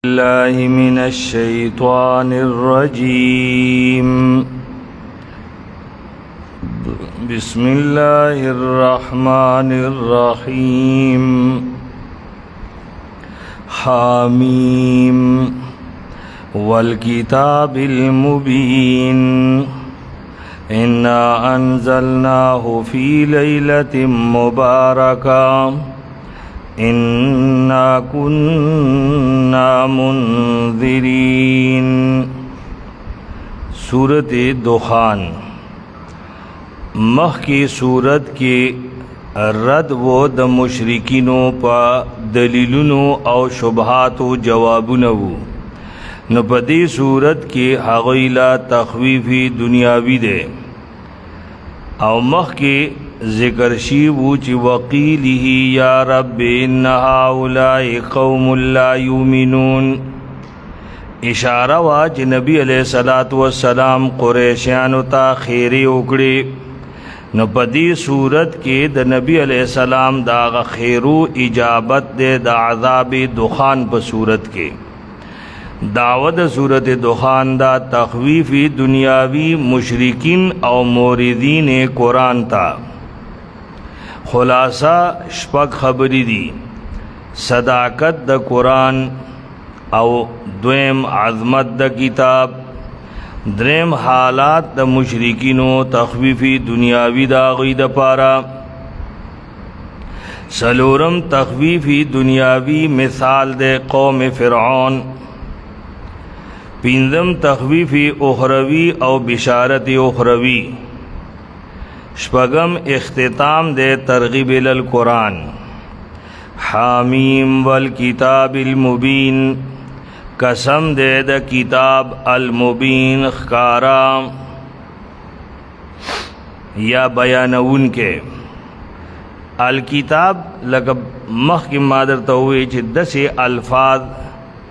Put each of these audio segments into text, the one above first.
الله من الشيطان الرجيم. بسم الله الرحمن الرحيم. حاميم والكتاب المبين إنا أنزلناه في ليلة مباركة إنا كنا منذرين. سورت دخان مخ کی سورت کے رد و د مشرکینو پا دلیلونو او شبہاتو جوابونو نو پا دی سورت کے حغیلا تخویفی دنیاوی دے او مخ کے ذکر شیبو چی وقیلہی یا رب ان هؤلاء قوم لا یؤمنون. اشارہ وا چی نبی علیہ السلام قریشیانو تا خیری اکڑی نو پدی صورت کے دا نبی علیہ السلام دا خیرو اجابت دے دا عذاب دخان پا صورت کے دعوت صورت دخان دا تخویفی دنیاوی مشرکین او موردین قرآن تا خلاصہ شپک خبری دی صداقت دا قرآن او دویم عظمت دا کتاب دریم حالات دا مشرکینو تخویفی دنیاوی دا غید پارا سلورم تخویفی دنیاوی مثال دے قوم فرعون پینزم تخویفی اخروی او بشارت اخروی شپگم اختتام دے ترغیب القرآن حامیم والکتاب المبین قسم دے دا کتاب المبین خکارا یا بیانون کے الکتاب لکب مخ کی مادر تووی چھ دس الفاظ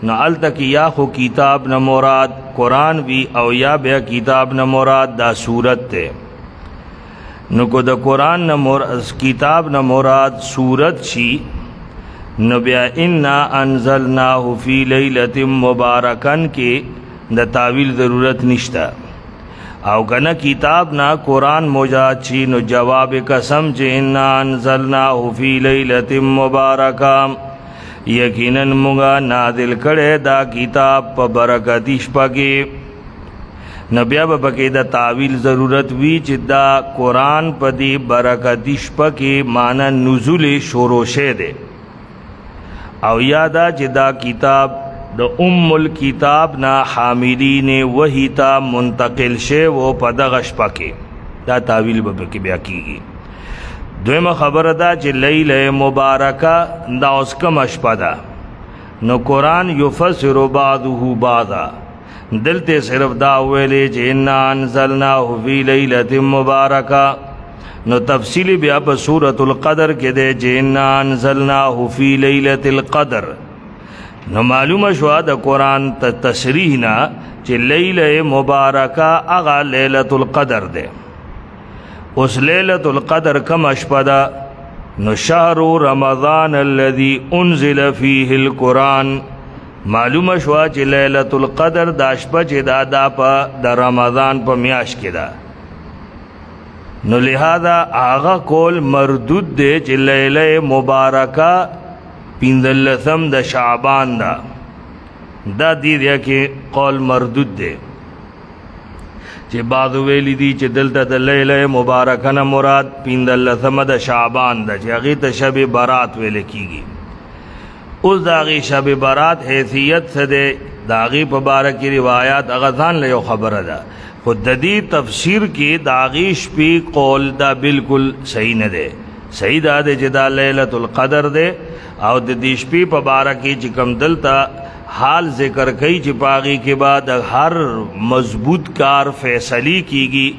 نہ التک یا خو کتاب نہ مراد قرآن بھی او یا بیا کتاب نہ مراد دا صورت تے نو کو دا قرآن نہ مراد کتاب نہ مراد صورت شی نو بیا انا انزلناہ فی لیلۃ مبارکن کے دا تعویل ضرورت نشتا او کنا کتاب نہ قرآن مجاد شی نو جواب قسم چ انا انزلناہ فی لیلۃ مبارکہ یقیناً مگا نازل کڑے دا کتاب پا برکتی شپا کے نبیا بپکے دا تعویل ضرورت وی چی دا قرآن پا دی برکتی شپا کے معنی نزول شوروشے دے او یادا چی دا کتاب دا ام الکتاب نا حاملین وحی تا منتقل شے وہ پا دا غشپا کے دا تعویل بپکے بیا کی گی. دویم خبر دا چی لیل مبارکہ دا اس کم اشپا دا نو قرآن یفسر بعضه بعضا دلتے صرف دا ویلے چی انا انزلناہ فی لیلۃ مبارکہ نو تفصیلی بیا پا سورة القدر کے دے چی انا انزلناہ فی لیلۃ القدر نو معلوم شوا دا قرآن تصریح نا چی لیل مبارکہ اغا لیلۃ القدر دے اس لیلۃ القدر کم اشپدا نو شہر رمضان الذي انزل فیہ القرآن معلوم شوا چی لیلۃ القدر دا اشپا چی دا پا دا رمضان پا میاش کی دا نو لہذا آغا کول مردود دے چی لیلہ مبارکہ پیندلثم دا شعبان دا دی دیا کہ قول مردود دے چی بعضو ویلی دی چی دلتا دا لیلہ مبارکن مراد پیندلثم دا شعبان دا چی اغیتا شب برات ویلے کی گی اس دا اغی شب برات حیثیت سے دے دا اغی پا بارکی روایات اغزان لیو خبر دا خود دا دی تفسیر کی دا اغی شپی قول دا بالکل صحیح نہ دے صحیح دا دے چی دا لیلۃ القدر دے او دا دی شپی پا بارکی چی کم دلتا حال ذکر کئی چپاغی کے بعد ہر مضبوط کار فیصلی کی گی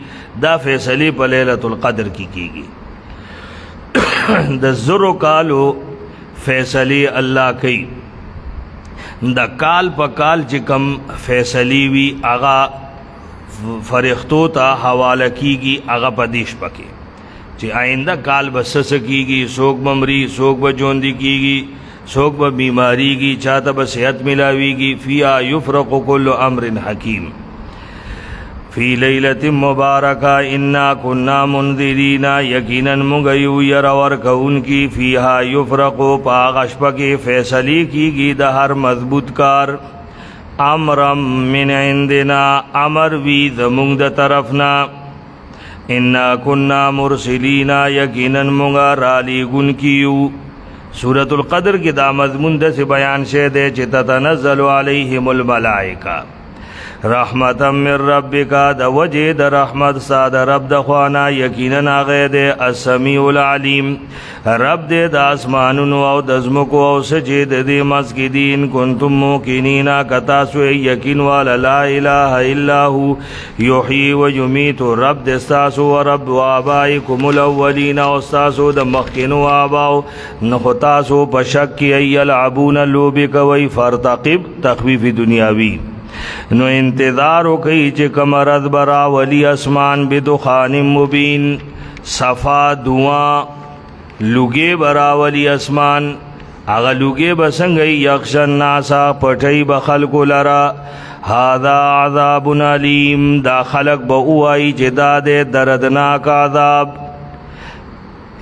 دا فیصلی پا لیلۃ القدر کی گی دا ذرو کالو فیصلی اللہ کئی دا کال پا کال چکم فیصلی وی آغا فرختو تا حوالہ کی گی آغا پا دیش پکے چی آئندہ کال بسس کی گی سوک بمری سوک بجوندی کی گی سوک با بیماری کی چاہتا با صحت ملاوی کی فیہا یفرق کل امر حکیم فی لیلت مبارکہ انا کننا منذرین یقینا مگیو یرور کون کی فیہا یفرق پاغشپ کے فیصلی کی گی دا ہر مضبوط کار امرم من عندنا امر وی زمونگ دا طرفنا انا کننا مرسلین یقینا مگا رالی گن کیو سورة القدر کی دا مضمون دا سے بیان شہدے چی تتنزل علیہم الملائکہ رحمتا من ربکا دا وجہ دا رحمت سا دا رب دا خوانا یقینا غید السمیع العلیم رب دے دا اسمانون او دزمکو او سجد دے مسکدین کنتم موقنینا کتاسو یقین والا لا الہ الا ہو یحیی و یمیت رب دے استاسو و رب و آبائکم الاولین او استاسو دا مخکنو آباؤ نخطاسو پشکی ایلعبون لوبک وی فرتقب تخویف دنیاوی نو انتظارو کئی چے کمرد برا ولی اسمان بدخان مبین صفا دعا لگے برا ولی اسمان اغا لگے بسنگئی یخشن ناسا پٹھئی بخلق لرا هذا عذاب علیم دا خلق بہوائی چے دا دے دردناک عذاب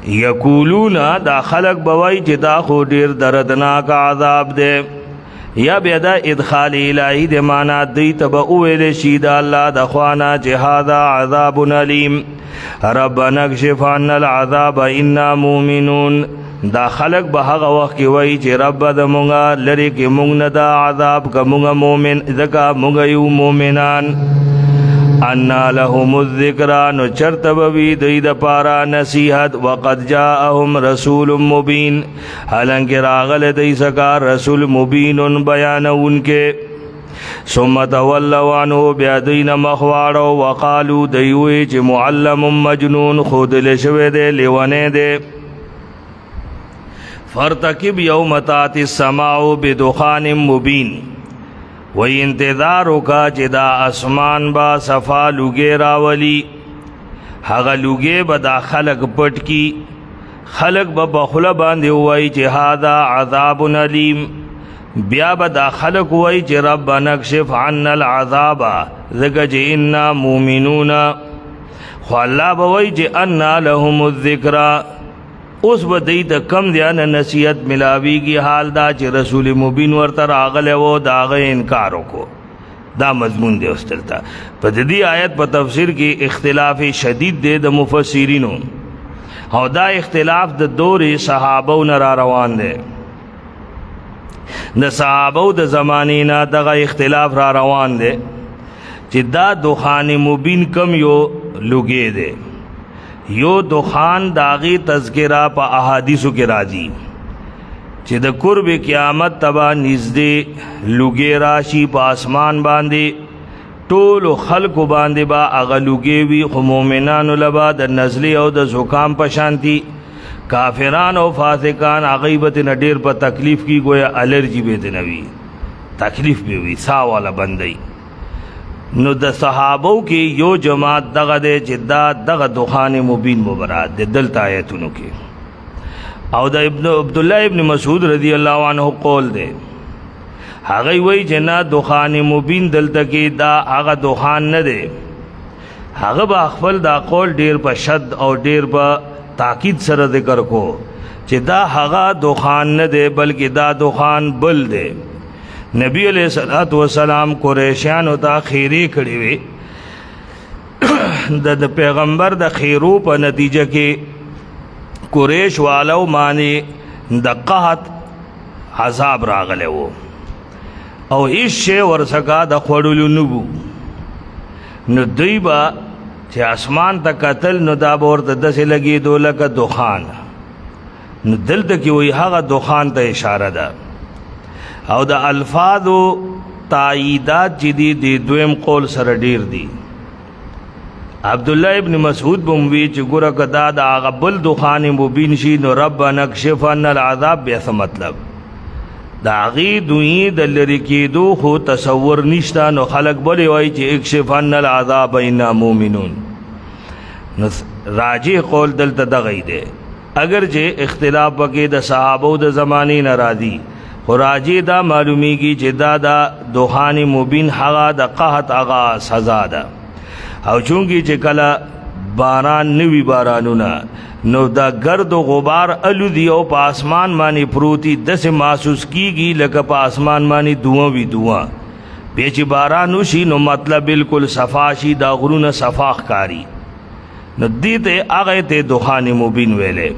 یقولون دا خلق بوائی چے دا خو دیر دردناک عذاب دے یا بیدا ادخال الہی دے مانا دی تبا اویل شید اللہ دخوانا جہادا عذاب علیم ربنا اکشف عنا العذاب انا مومنون دا خلق بحق وقت کی وی چی رب دا مونگا لری کی مونگ ندا عذاب کا مونگا مومن ذکا مونگا یو مومنان انا لهم الذکرہ نو چرتبوی دید پارا نصیحت وقد جاءهم رسول مبین حالانکہ راغل دی سکا رسول مبین بیان ان کے ثم تولوا عنه بیادین مخوارو وقالو دیوی چی معلم مجنون خود لشوے دے لیوانے دے فرتقب یوم تاتی السماع بدخان مبین وی انتظارو کا چی دا اسمان با صفا لگے راولی حغا لگے با دا خلق پٹ کی خلق با بخلا باندے ہوئی چی هذا عذاب علیم بیا با دا خلق ہوئی چی رب نکشف عنا العذاب ذکا چی انا مومنون خو اللہ بوئی چی انا لهم الذکرہ اس با دیتا کم دیانا نصیحت ملاوی کی حال دا چی رسول مبین ورطر آغل وہ دا آغل انکاروں کو دا مضمون دے استلتا پا دی آیت پا تفسیر کی اختلاف شدید دے دا مفسرینو او دا اختلاف دا دور صحابو نرا روان دے دا صحابو دا زمانینا دا اختلاف را روان دے چی دا دخان مبین کم یو لگے دے یو دخان داغی تذکرہ پا احادیثو کے راجی چی دا قرب قیامت تبا نزدے لگے راشی پا آسمان باندے ٹول خلق باندے با اغا لگے وی خو مومنانو لبا دا نزلی او دا زکام پشانتی کافران او فاسقان عغیبت نڈیر پا تکلیف کی گویا الرجی بیت نوی تکلیف بیوی سا والا بندی نو د صحابو کی یو جماعت دغه دے جدا دغه دخان مبین مبرات دے دلتا آیتونو کی او دا عبداللہ ابن مسعود رضی اللہ عنہ قول دے هغه وی جنا دخان مبین دلتا کی دا هغه دخان نه دے هغه با خپل دا قول ډیر په شد او ډیر په تاکید سره ذکر کو چې دا هغه دخان نه دے بلکہ دا دخان بل دے نبی علیہ السلام قریشیان ہوتا خیری کھڑی ہوئی دا پیغمبر دا خیرو پا نتیجہ کے قریش والو مانی دا قحط عذاب راغلے وہ او اس شے ورسکا دا خوڑلو نبو نو دوی با چھ اسمان تا قتل نو دا بورتا دس لگی دو لکا دخان نو دل تا کی وی حقا دخان تا اشارہ دا او دا الفاظ و تاییدات چی دی دویم قول سر دیر دی عبداللہ ابن مسعود بموی چی گورا کدا دا آغا بل دخان مبین شی نو رب نکشف عنا العذاب بیسا مطلب دا آغی دوئی دلری کی دو خو تصور نشتا نو خلق بلی وائی چی اکشف عنا العذاب انا مومنون نو راجی قول دلتا دغی دے اگر چې اختلاف پکې د صحابو د زمانې نه راځي خو راجې دا معلومیږي چې دا دخان مبین هغه د قحط هغه سزا ده. او چونکې چې کله باران نوی بارانونه نو دا گرد و غبار الودی او په اسمان باندې پروتي داسې محسوس کیږي لکه په اسمان باندې دواں وی دواں. بیا چې باران وشي نو مطلب بالکل صفا شي، دا غرونه صفا ښکاري. نو دې ته هغه ته دخان مبین ویلې.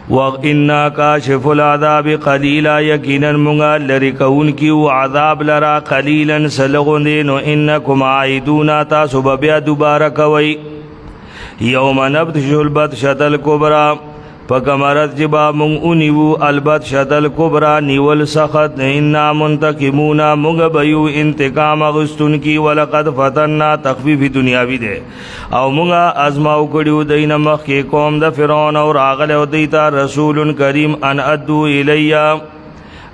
وَإِنَّا كَاشِفُ الْعَذَابِ قَلِيلًا یقینا مونږه لري کوونکي و عذاب لرا قلیلا سلغوندې. نو انکم عائدون تاسو به بیا دوباره کوئ. یوم نبطش البطشة الکبرى پکمرت جبا مونږ اونیو البطشة الکبرى نیول سخت. انا منتقمون مونږ بیو انتقام اغستون کی. ولقد فتنا تخفیف دنیاوی دے او مونږه ازماو کړیو دینه مخکې قوم د فرعون او راغله او دیتا رسول کریم ان ادو الیا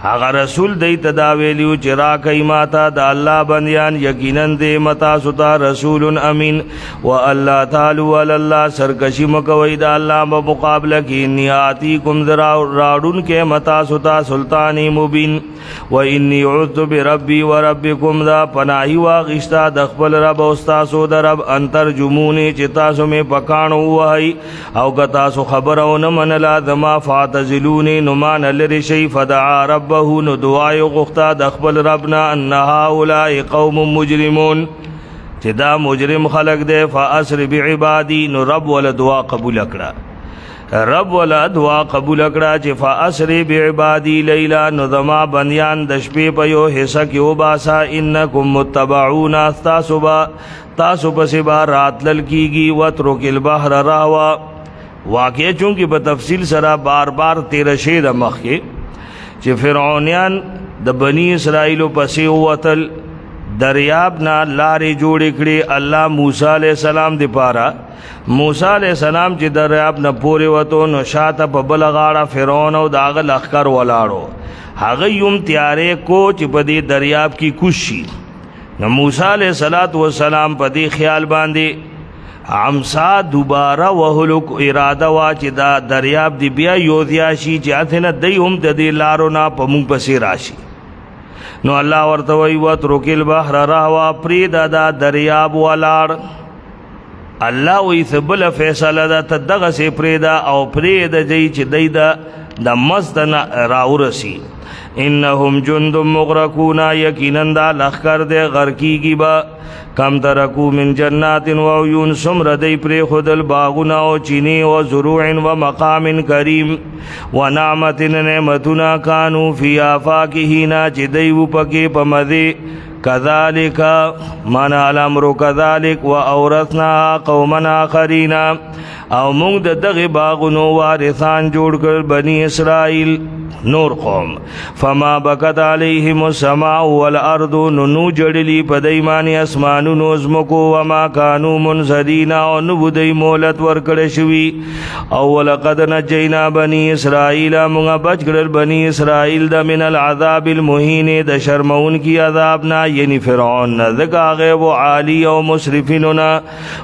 هغه رسول دی تداویلیو چرا کئی ماتا دا اللہ بندیان یقیناً دے متا ستا رسول امین. و اللہ تعالی واللہ سرکشی مکوئی دا اللہ بمقابلہ کی انی آتیکم راڑن کے متا ستا سلطانی مبین. و انی عذت بربی و ربکم دا پناہی واغشتا دخبل رب استاسو دا رب انتر جمونی چتاسو میں پکانو وحی او کتاسو خبرو نمن لازما فاتزلونی نمان لرشی فدعا ربہو نو دعای غختا دخبل ربنا ان هؤلاء قوم مجرمون چی دا مجرم خلق دے. فاسر بعبادی نو رب والا دعا قبول اکڑا، رب والا دعا قبول اکڑا چی فاسر بعبادی لیلا نو دما بندیان دشپی پیو حصہ کیو باسا. انکم متبعون تاسو پسبا رات للکیگی وترک البحر راوا. واقعہ چونکہ بتفصیل سرا بار بار تیر شید مخی چې فرعونیان د بنی اسرائیلو پسې ووتل، دریاب نه لارې جوړې کړې الله موسی علیہ السلام د پاره. موسی علیہ السلام چې دریاب نه پورې وته نو شاته په بل غاړه فرعون او داغه لښکر ولاړو. هغه یم تیارې کو چې په دې دریاب کې کوشي. نو موسی علیہ السلام په دې خیال باندې عمسا دوباره وهلو اراده وا چې دا دریاب دی بیا یوځیا شي چې اته دی هم د دې لارو نه په مونږ پسې راشي. نو الله ورته وی وترک البحر رهوا پرېږده دا دریاب ولاړ. الله وی سبل فیصله ده ته دغسې پرېږده او پرېږده دی چې دی د مزد نه راورسي. انهم جند مغرقون یقینا دا لخکر دے غرقیگی با. کم ترکو من جنات و عیون سمر دی پری خودل باغنا و چینی و زروع و مقام کریم و نعمت نعمتنا کانو فی آفاکہینا چی دیو پکی پمدی. کذالک مانا الامر کذالک و اورثنا قومنا آخرین او مونږ د دغه باغونو وارثان جوړ کړ بنی اسرائیل نور قوم. فما بکت علیہم السماء والارض نو جړلی په دایمانی اسمانونو زمکو وما کانوا منذرین او نو دای مولت ورکړې شوی. او ولقد نجینا بنی اسرائیل مونږ بچ کړل بنی اسرائیل د من العذاب المهین د شرمون کی عذاب نا یعنی فرعون ذکا غیب عالی او مسرفیننا.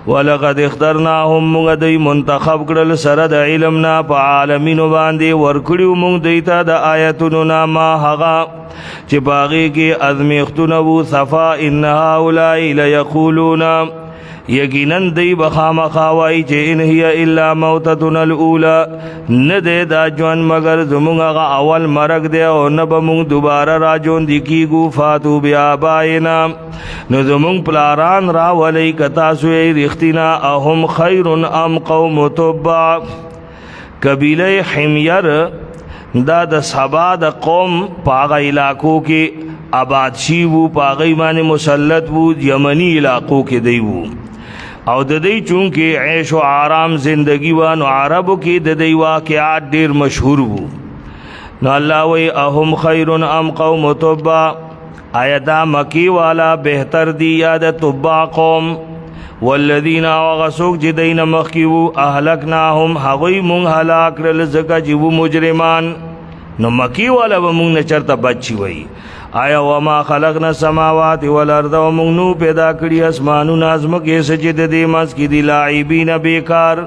ولقد اخترناهم مونږ دای منتخب کړل سره د علم نا په عالمینو باندې ورکړیو مونږ دیتا د آیتونو نا ما هغه چې باغی کې ازمیختونو صفا. ان هؤلاء لیقولون یقینا دی بخامخاوی چې ان هي الا موتتنا الاولى نه دی دا ژوند مگر زمونږ هغه اول مرګ دی او نه به مونږ دوباره را ژوندي کیږو. فاتو بآبائنا نو زمونږ پلاران راولئ که تاسو یې رښتینه. اهم خیر ام قوم تبع قبیله حمیر دا د سبا د قوم پاغه علاقو کې آباد شي وو، پاغه باندې مسلط وو، یمنی علاقو کې دی وو او د دې چونکه عیش و آرام زندگی وانو عربو کې د دې واقعات ډیر مشهور وو. نو الله وی اهم خیر ام قوم تبع آیا دا مکی والا بہتر دی یا د تبع قوم. والذین وغسوک چې دین مخکیو اهلکناهم هغوی مونږ هلاک کړل ځکه چې وو مجرمان. نو مکی والا به مونږ نه چرته بچی وی. آیا وما خلقنا السماوات والارض و مونږ نو پیدا کړی اسمانونه ازمکې چې د دې منځ کې دي لاعبین بیکار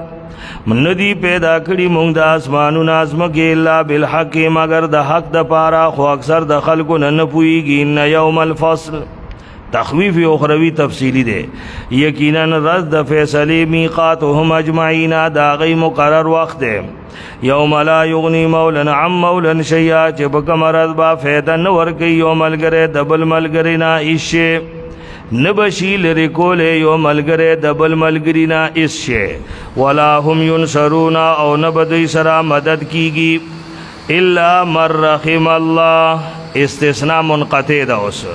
ندی پیدا کړي مونږ د اسمانونو ازمکه الا بالحق مگر د حق د پاره خو اکثر د خلکو نه پوهیږي ان یوم الفصل تخویف اخروی تفصیلی دے یقینا رد فیصلی میقاتهم اجمعین دا غی مقرر وقت دے یوم لا یغنی مولا عن مولا شیئا چه بکم رد با فیدن ورکی یو ملگرے دبل ملگرینا اسشے نبشی لرکول یو ملگرے دبل ملگرینا اسشے ولا هم ینصرون او نبدی سرا مدد کیگی الا من رحم اللہ استثناء منقطع دا اس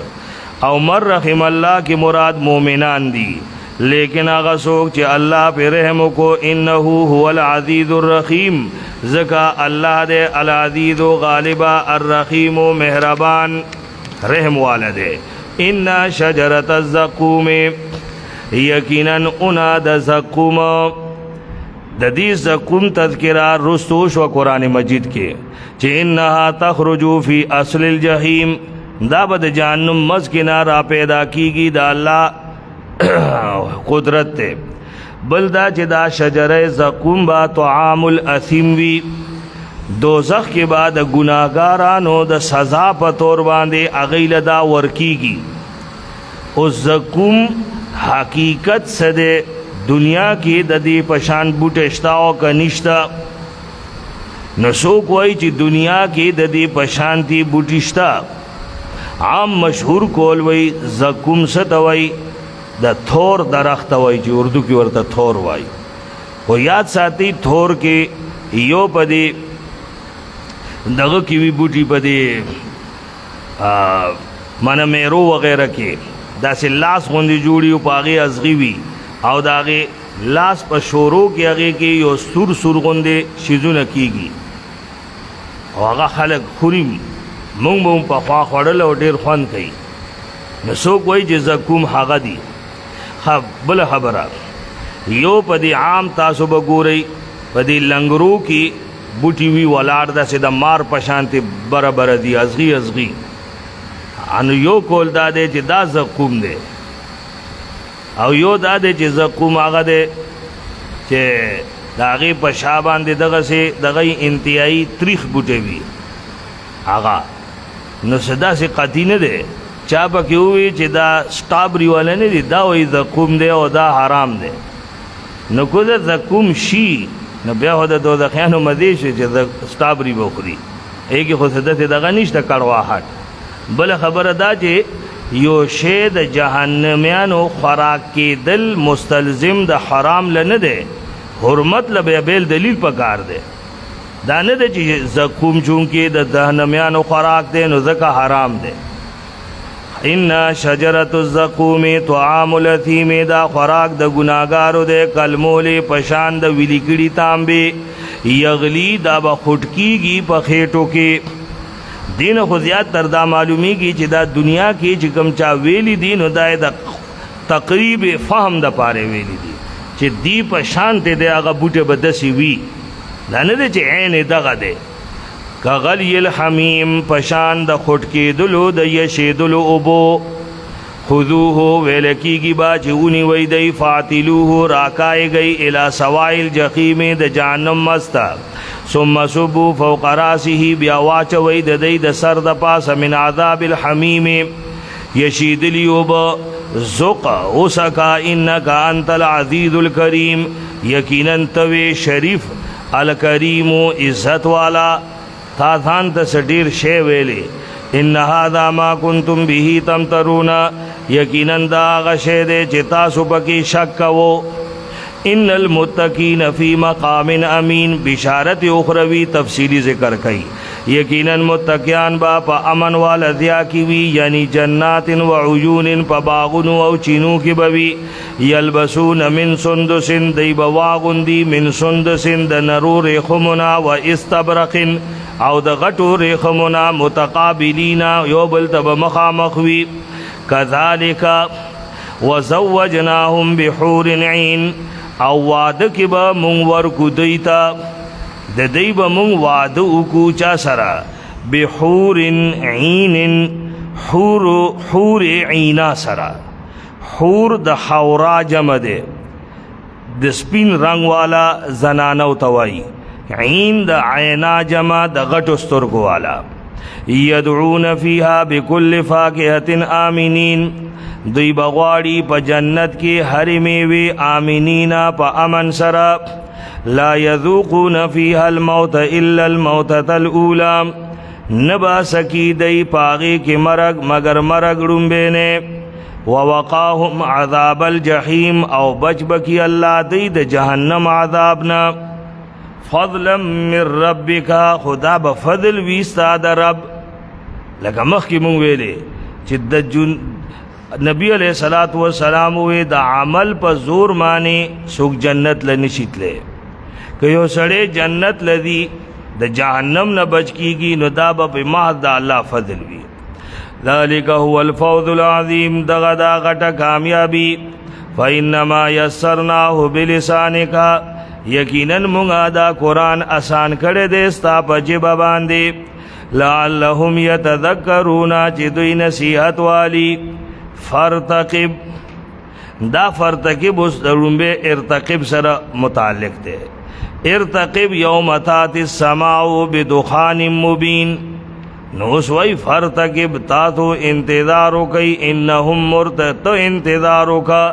او مر رحم اللہ کی مراد مومنان دی لیکن آغا سوک چے اللہ پہ رحم کو انہو هو العزیز الرحیم زکا اللہ دے العزیز و غالبا الرحیم و مہربان رحم والدے ان شجرت الزقوم یقینا انا دا زقوم دا دی زقوم تذکرہ رستوش و قرآن مجید کے چے انہا تخرجو فی اصل الجحیم دا بد جہنم مز کی نارا پیدا کی گی دا اللہ قدرت تے بلدا چدا شجر زقوم با طعام الاثیم وی دوزخ کے بعد گناہگارانو دا سزا پا طور باندے اغیل دا ورکی گی اس زقوم حقیقت سدے دنیا کی ددی پشان بوٹشتاو کا نشتا نسوک وئی چی دنیا کی ددی پشانتی بوٹشتا عام مشہور کول وی زقوم ست وی دا تھور درخت وی چی اردو کی ورطا تھور وی وہ یاد ساتی تھور کے یو پدی دغه کی وی بوٹی پدی مانا میرو وغیرہ کے دا سے لاس غندی جوڑی پاغی ازغی وی او دا غی لاس پا شورو کی اغی کی یو سور غندی شیزو نکیگی او اغا خلق خوریم مونږ به په خوا خوړل او ډېر خوند کوي نو څوک وایي چې زقوم هغه دي بله خبره یو په دې عام تاسو به ګورئ په دې لنګرو کې بوټي وي ولاړ داسې د مار په شانتې بره بره دي ازغي نو یو کول دا دی چې دا زقوم دی او یو دا دی چې زقوم هغه دی چې د هغې په شا باندې دغسې دغه انتهایي تریخ بوټی وي هغه نو صدا سے قطعی نه دی چا پکې ووي چې دا سټابري والا نه دی دا وایي زقوم دی او دا حرام دی نو که د زقوم شي نو بیا خو د دوزخیانو مزې شي چې سټابري به وخوري هغې خو څه داسې دغه نشته کړواهټ بله خبره دا چې یو شی د جهنمیانو خوراک کېدل مستلزم د حرام له نه دی حرمت له بیا بیل دلیل پکار دی دا نه ده چې زقوم چونکې د جهنمیانو خوراک دی نو ځکه حرام دی ان شجرت الزقوم طعام الاثیم دا خوراک د ګناهګارو دی کلمولې پشان د ویلي کړي تانبې یغلی دا به خوټ کېږي په خېټو کې دین خو زیات تر دا معلومیږي چې دا دنیا کې چې کوم چا ویلی دي نو دا د تقریب فهم د پاره ویلی دي چې دی پشان ته د هغه بوټه به داسې وي دا نه دی چې عین دغه دی که غلی الحمیم پشان د خوټ کېدلو د یشېدلو اوبو خذوه ویل کېږي با چې ونیوئ دی فاعتلوه راکایږئ الی سواء الجحیم د جهنم مسته ثم صبوا فوق راسه بیا واچوئ د دی د سر د پاسه من عذاب الحمیم یشیدلی اوبه ذق اوسکا انک انت العزیز الکریم یقینا توی شریف الکریم عزت والا تا ځان ته څه ډېر شی ویلې ان هذا ما کنتم به تمترون یقینا دا هغه شی دی چې تاسو پکې شک کوو ان المتقین فی مقام امین بشارت اخروی تفصیلی ذکر کئی یقینا متقیان با پا امن والذیا کی وی یعنی جنات و عیون پا باغن و چینو کی بوی یلبسون من سندس دی بواغن دی من سندس د نرو ریخمنا و استبرقن او د غټو ریخمنا متقابلینا یو بل تب مخامخوی کذالک وزوجناهم بحور عین او واده کی با مونږ ورکو دیتا د دی با مونږ واده وکو چا سره بحور عین حور عینا سره حور د حورا جمع ده د سپین رنگ والا زنانو توای عین د عینا جمع د غټو سترګو والا یدعون فیها بكل فاکهة آمنین دوی بغواړي په جنت کې هر میوه آمنینا په امن سره لا یذوقون فیها الموت الا الموتة الاولى نبا سکی دی پاغي کې مرگ مگر مرگ ړومبه ووقاهم عذاب الجحیم او بچ بکی اللہ دی د جہنم عذابنا فضلا من ربک خدا بفضل ویستا د رب لکه مخی مونږ ویلې چې د نبی علیہ الصلوۃ والسلام وی د عمل په زور معنی سوک جنت لنشیتله که یو سړی جنت لدی د جہنم نه بچ کیږي نو دا به محض د الله فضل وی ذالک هو الفوز العظیم دغدا غټه کامیابی فإنما یسرناه بلسانک یقینا مونږه دا قرآن آسان کړی دی ستا په ژبه باندې لعلهم یتذکرون چې دوی نصیحت والی فرتقب دا فرتقب اوس لومبه ارتقب سره متعلق دی ارتقب یوم تأتی السماء بدخان مبین نو سوئی فرتقب تا تو انتظارو کئی انتظارو کا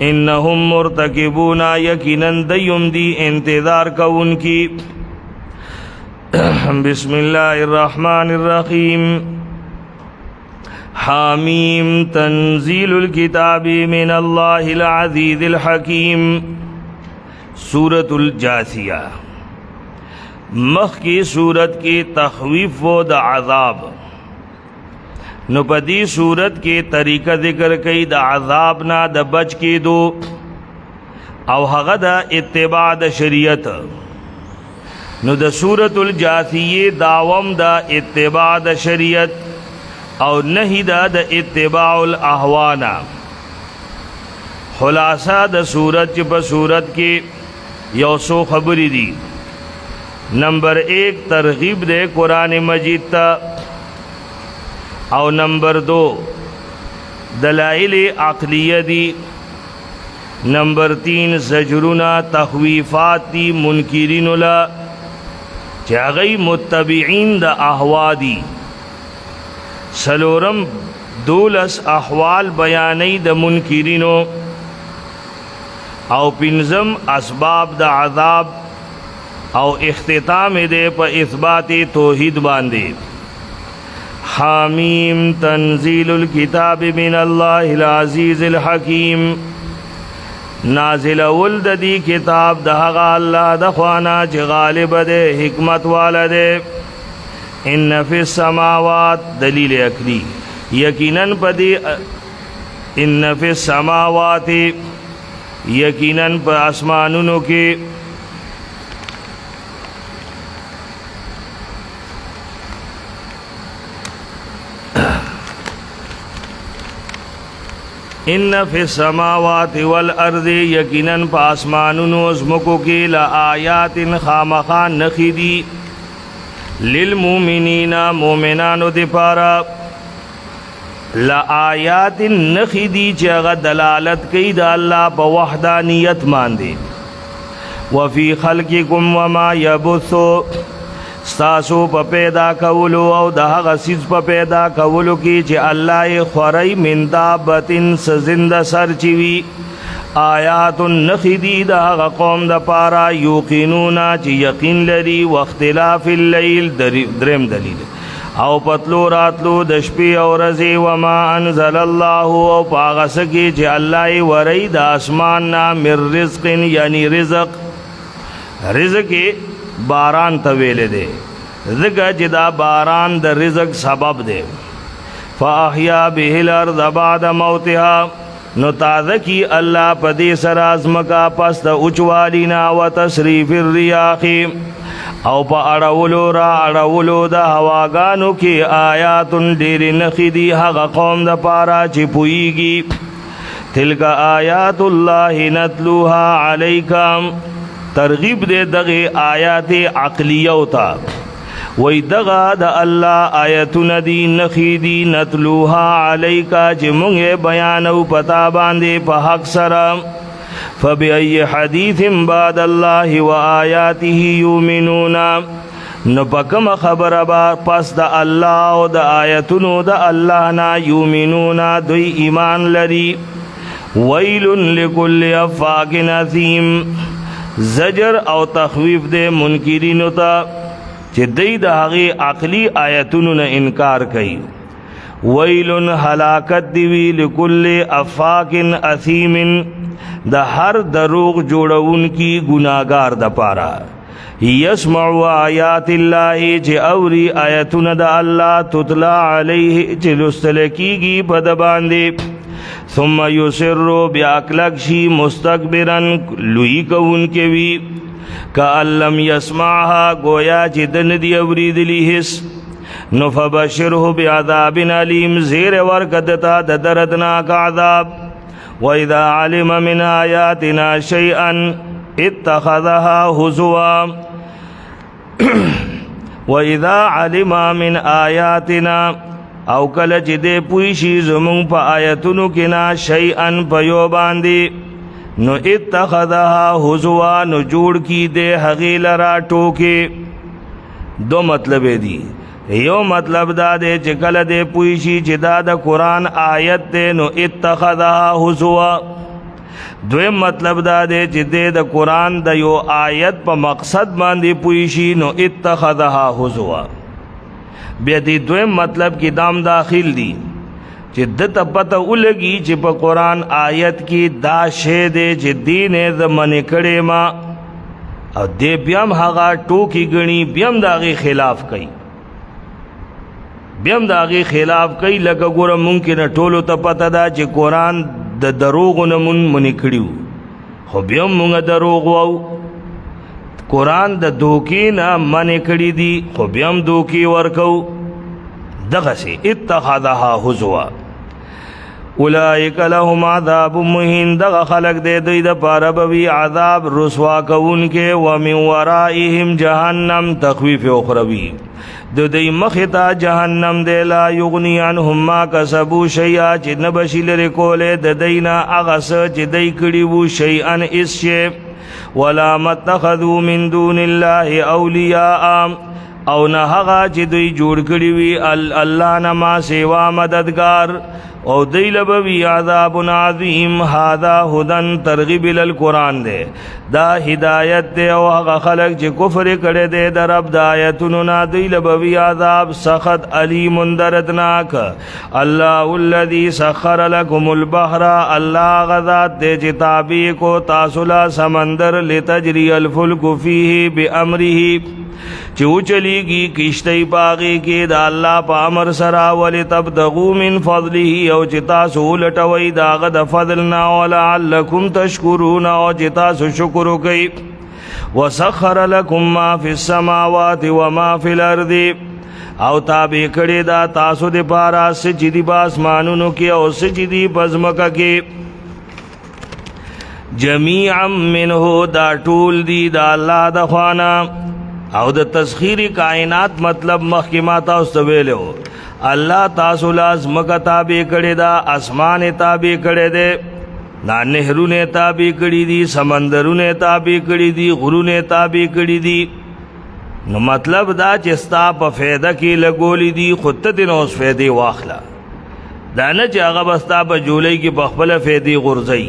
انہم مرتقبونا یقیناً دیم دی انتظار کا ان کی بسم اللہ الرحمن الرحیم حامیم تنزیل الکتاب من اللہ العزیز الحکیم سورة الجاثیہ مخ کی صورت کی تخویف و د عذاب نو پدی صورت کی طریقہ ذکر کئی د عذاب نا د بچ کی دو او هغه د اتباع د شریعت نو د صورت الجاثیه داوم د اتباع د شریعت او نهی د اتباع الاهوانا خلاصہ د صورت په صورت کې یو سو خبرې دي نمبر 1 ترغیب دے قرآن مجید تا او نمبر 2 دلائل عقلیہ دی نمبر 3 زجرنا تخویفات دی منکرین لا چاگئی متبعین دا احوا دی سلورم دولس احوال بیانی د منکرینو او پنزم اسباب د عذاب او اختتام دے پا اثبات توحید باندے حامیم تنزیل الکتاب من اللہ العزیز الحکیم نازل ولد دی کتاب دہغا اللہ دخوانا چی غالب دے حکمت والا دے ان فی السماوات دلیل اکلی یقیناً پا دی ان فی السماوات یقیناً پا اسمانونو کی ان فی السماوات والارض یقیناً پا آسمانونو ازمکو کی لآیات خامخان نخیدی للمومنین مومنانو دی پارا لآیات نخیدی چاگا دلالت کئی دا اللہ پا وحدانیت ماندے وفی خلقکم وما یبثو ستاسو پا پیدا کولو او دا غسیز پا پیدا کولو کی چی اللہ خوری من دابتن سزند سر چیوی آیات نخیدی دا قوم دا پارا یوقینونا چی یقین لری واختلاف اللیل درم دلیل او پتلو راتلو دشپی او رزی وما انزل اللہ او پاغسکی چی اللہ وری دا اسماننا من رزق یعنی رزق باران طویل دے ذکر جدا باران دا رزق سبب دے فاحیا به الارض بعد موتها نو تازه کی اللہ پدی سرازمکا پس دا اچوالینا و تصریف الریاخ او پا اڑولو را اڑولو دا ہواگانو کی آیات دیر نخیدی حق قوم دا پارا چی پوئیگی تلک آیات اللہ نتلوها علیکم ترغیب دے دغی آیات عقلیو تا وی دغا دا اللہ آیتون دی نخیدی نتلوها علیکا چی منگے بیانو پتا باندے پا حق سرم فبأي حديث بعد الله وآياته يؤمنون نو پکم خبر با پس د الله او د آیتونو د الله نا یؤمنون دوی ایمان لري. ویل لكل افاک اثیم زجر او تخویف دے منکرینو ته چې دوی د هغې عقلی آیتونو نه انکار کوي. ویل هلاکت دی وی لکل افاک اثیم د هر دروغ جوړون کی گناہگار د پارا. یسمع آیات الله چې اوری آیتونه د الله تطلع علیه چې لوستل کیږي په د باندې ثم یسر بیا کلک شي مستكبرا لوی کون کې وی کأن لم یسمعها گویا چې د ندی اوریدلی هیڅ. نو فبشره بعذاب علیم زیر ورکدتا د دردناک عذاب. وَإِذَا عَلِمَ مِنْ آيَاتِنَا شَيْئًا اتَّخَذَهَا هُزُوًا وَإِذَا عَلِمَ مِنْ آيَاتِنَا او کله چې دې پوي شي زمونږ په آیتونو کې نا شیئا په یو باندې نو اتخذها هزوا نو جوړ کی دې هغې لرا ټوکې. دو مطلب دی. یو مطلب دا دے چې کله دې پوي شي چې دا د قرآن آیت دی نو اتخذها هزوا. دویم مطلب دا دے چې دې د قرآن د یو آیت په مقصد باندې پوي شي نو اتخذها هزوا. بیا دې دویم مطلب کې دام داخل دی چې د ته پته ولګي چې په قرآن آیت کې دا شی دی چې دین یې د منې کړی ما او دې بیا هم هغه ټوکې ګڼي بیا هم د هغې خلاف کوي بیا هم د هغې خلاف کوي. لکه ګوره ممکنه ټولو ته پته ده چې قرآن د دروغو نه مونږ منې کړي وو خو بیا هم مونږ دروغ وو. قرآن د دوکې نه منې کړي دي خو بیا هم دوکې ورکو. دغسې اتخذها هزوا. اولئک لهم عذاب مهین دغه خلق دے دوی د پاره به وي عذاب رسوا کوونکې. ومن ورائهم جهنم تخویف اخروی د دوی مخې ته جهنم دی. لا یغنی عنهم ما کسبوا شیئا چې نه بشي لرې کولی د دوی نه هغه څه چې دوی کړي وو شیئا هېڅ شی. ولا ما اتخذوا من دون الله اولیاء او نه هغه چې دوی جوړ کړي وي الله نه ما سوا مددگار. او دی لبوی عذاب عظیم. هذا هدن ترغیب القرآن دے دا ہدایت دے. او هغه خلق چې کفر کړي دے د رب د آیتونو نه دی لبوی عذاب سخت علیم دردناک. الله الذي سخر لكم البحر الله غذات دے چې تابع کو تاسو لا سمندر لتجری الفلک فیه بامره چې وچلیږي کشتۍ پاغې کې د الله په امر سره. ولتبتغوا من فضله او چې تاسو ولټوئ د هغه د فضل نه. ولعلکم تشکرون او چې تاسو شکر وکئ. وسخر لكم ما فی السماوات وما فی الارض او تابع کړي دا تاسو د پاره څه چې دي په اسمانونو کې او څه چې دي په ځمکه کې. جمیعا منه دا ټول دي د الله د خوانه. او د تسخیر کائنات مطلب مخکما تاسو ویلو الله تاسو لاس مکه تابع کړي دا اسمان تابع کړي دي دا نهرونه تابع کړي دي سمندرونه تابع کړي دي غرونه تابع کړي دي. نو مطلب دا چې ستا په فایده کې لګولې دي خود ته نو اوس فایده واخله دا نه چې هغه بستا په جولۍ کې په خپل فایده غورځي.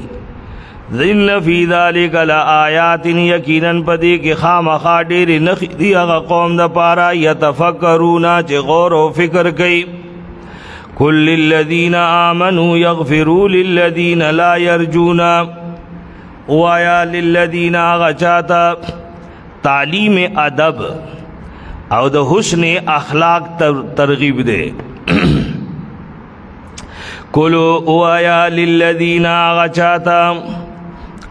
ذن فی ذلک لآیات یقینا پدی کې خامخا ډېرې نښې دي هغه قوم د پاره یتفکرون چې غور او فکر کوي. کل للذین آمنوا یغفروا للذین لا یرجون وایا للذین هغه چاته تعلیم ادب او د حسن اخلاق ترغیب دے. کلو وایا للذین هغه چاته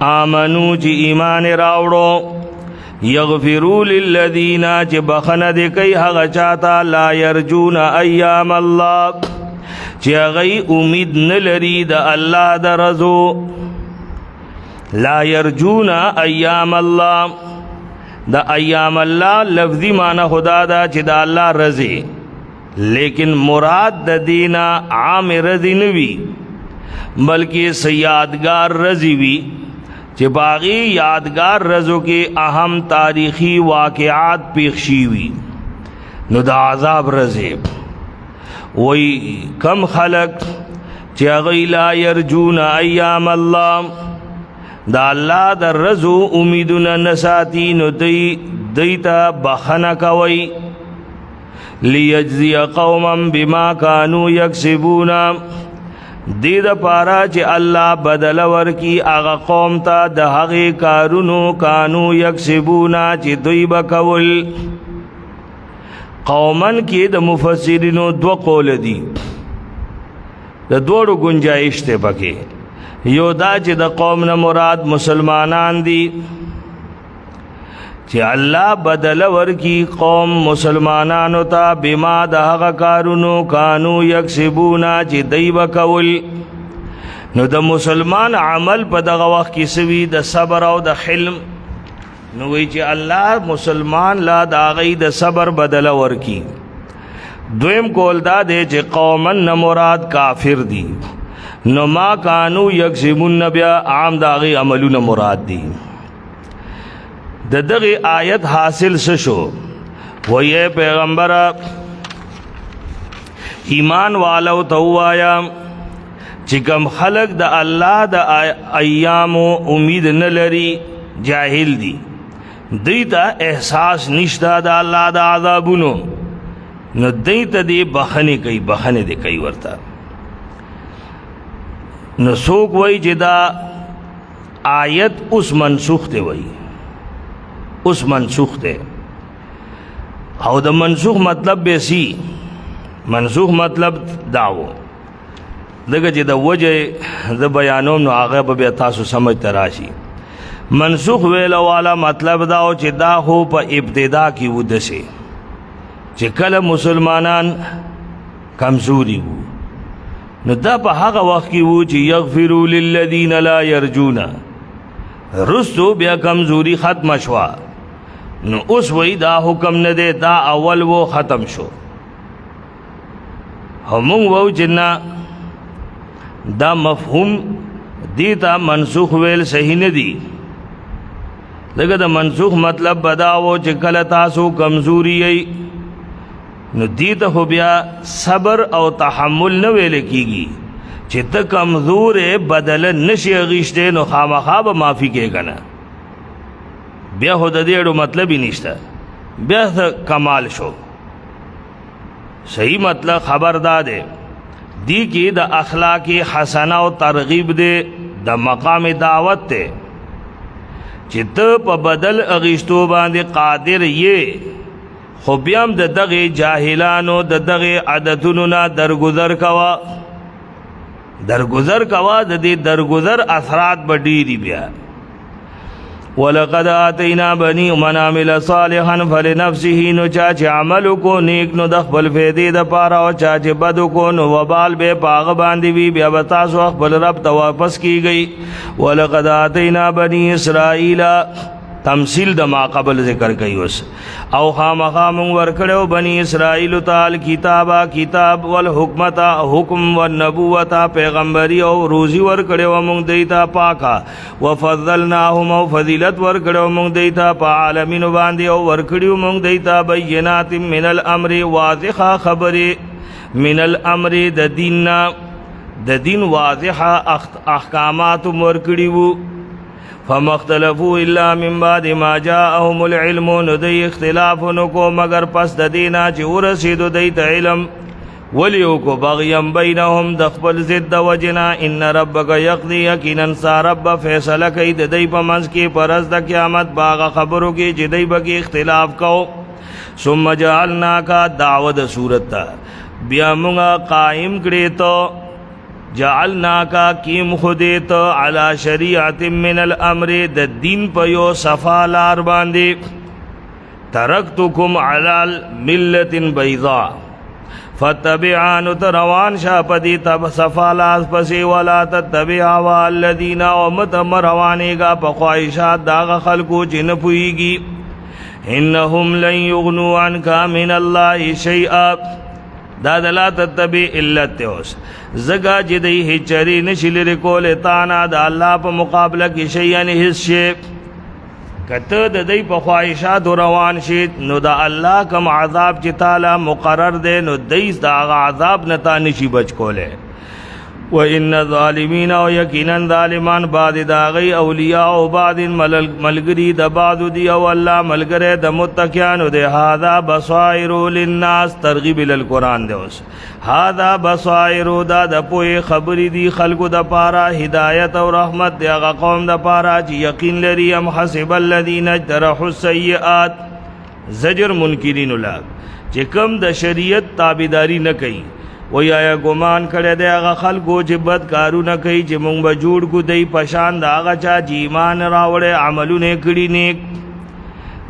آمنو چی ایمان راوڑو یغفروا للذین چی بخنه دی کئی حق چاہتا لا یرجون ایام اللہ چی اغی امید نلری دا اللہ دا رزو. لا یرجون ایام اللہ دا ایام اللہ لفظی معنی خدا دا چی دا اللہ رزی لیکن مراد دا دینا عام رزی نوی بلکہ سیادگار رزی وی. چې باغی یادگار رزو کې اهم تاریخی واقعات پیښ شوي نو د عذاب رزب وی کم خلق چې هغوی لا یرجون ایام الله دا الله د رزو امیدونه نساتی نو دیتا بخنه کوي لیجزی قوما بما کانوا یکسبون دې د پاره چې الله بدل ورکی هغه قوم ته د هغې کارونو کانو یکسبون چې دوی به کول. قومن کې د مفسرینو دو قول دي، د دوړو گنجائش ته پکې. یو دا چې د قوم نه مراد مسلمانان دي چې الله بدل ورکی قوم مسلمانانو ته بما د هغه کارونو کانو یکسبون چې دوی به کول. نو د مسلمان عمل په دغه وخت کې سوي د صبر او د حلم، نو وی چې الله مسلمان لا د هغې د صبر بدل ورکی. دویم کول دا دی چې قومن نه مراد کافر دي، نو ما کانو یکسبون بیا عام د هغې عملونه مراد دي. د دغه آیت حاصل شو وی پیغمبر ایمان والو توایا چې کم خلق د الله د ایامو امید نه لري، جاهل دي، دیتا احساس نشتا د الله د عذابونو، نو دیتا دی بخنه کوي، بخنه دی کوي ورته. نو څوک وی چې دا آیت اوس منسوخ دی، وی اوس منسوخ دی. او د منسوخ مطلب به سی، منسوخ مطلب داو دغه چې د وجه د بیانوم نو هغه به تاسو سمجھ تراشي. منسوخ ویلو والا مطلب داو چې دا هو په ابتدا کې ودسه چې کله مسلمانان کمزوري وو، نو دا په هغه وخت کې وو چې یغفروا للذین لا یرجون، رستو بیا کمزوری ختم شوا. نو اوس وی دا حکم نه دی، دا اول وہ ختم شو. همون وو جنا دا مفهوم دیتا منسوخ ویل صحیح نه دی. لکه د منسوخ مطلب بداو چې کله تاسو کمزوری ای، نو دیتا خو بیا صبر او تحمل نه ویل کیږي چې ته کمزور بدل نشي غیشته، نو خامخا به معافي کې کنه بیا خو د دې مطلب یې نشته، بیا کمال شو. صحیح مطلب خبردار دی دی کې د اخلاق حسنه او ترغیب دی، د مقام دعوت ته چې ته په بدل اغیشتو باندې قادر یې، خو بیا هم د دغه جاهلانو د دغه عادتونو نه درگذر کوا، درگذر کوا، د دې درگذر اثرات به ډېري بیا. ولقد آتینا بنی من عمل صالحا فلنفسه، نو چا چې عمل کو نیک نو د خپل فیدې د پاره، او چا چې بد کو نو وبال به پاغه باندې وي، بیا به تاسو خپل رب ته واپس کیږئ. ولقد آتینا بنی اسرائیل، تمثیل د ما قبل ذکر کوي اوس. او خامخا مونږ ورکړو بنی اسرائیل تعالی کتابا، کتاب والحکمت، حکم والنبوت، پیغمبري او روزي ورکړو مونږ دیتا پاکا. وفضلناهم، او فضیلت ورکړو مونږ دیتا په عالمینو باندې، او ورکړو مونږ دیتا بینات من الامر، واضحه خبره من الامر د دیننا، د دین واضحه احکامات ورکړو. فما اختلفوا الا من بعد ما جاءهم العلم، نو دی اختلاف نکو مگر پس د دینا چې ورسیدو دی ته علم. ولیو کو بغیم بینهم، د خپل ضد د وجنا. ان ربک یقضی، یقینا ستا رب فیصله کوي د دی په منځ کې په ورځ د قیامت باغه خبرو کې چې دی بګي اختلاف کو. ثم جعلناک، دعوت د صورت ته بیا مونږه قائم کړی ته، جعلناکا کیم خودیت علی شریعت من الامر، د دین په یو صفا لار باندې. ترکتکم علی الملت بیضاء، فتبعان تروان شا پدی تب صفا لار پسی، ولا تتبع اهواء الذین، ومت مروانی گا پخواہشات داغ خلقو چن پوئیگی. انہم لن یغنوا عنک من اللہ شیئا، دا د لا تتبع علت اوس زګه چې دی هچری نشل رکول تانا د الله په مقابله کې شي یعنی هیڅ شی کته د دې په خواهشات روان شي نو دا الله کوم عذاب چې تعالی مقرر دی نو دیس دا عذاب نتا نشي بچ کوله وان الظالمین او یقینا ظالمان بعد دا غي اولیاء او بعد ملګری د بعد دی او الله ملګری د متقینو دی هاذا بصائر للناس ترغیب القرآن دی اوس هاذا بصائر دا د پوهه خبرې دی خلقو د پاره هدایت او رحمت دی هغه قوم د پاره چې یقین لري ام حسب الذين اجترحوا السيئات زجر منکرین لا چې کوم د شریعت تابعداري نه کوي وی آیا گمان کړی دی هغه خلکو چې بد کارونه کوي چې مونږ به جوړ کو دی پشان د هغه چا چې ایمان راوړی عملونه کړي نیک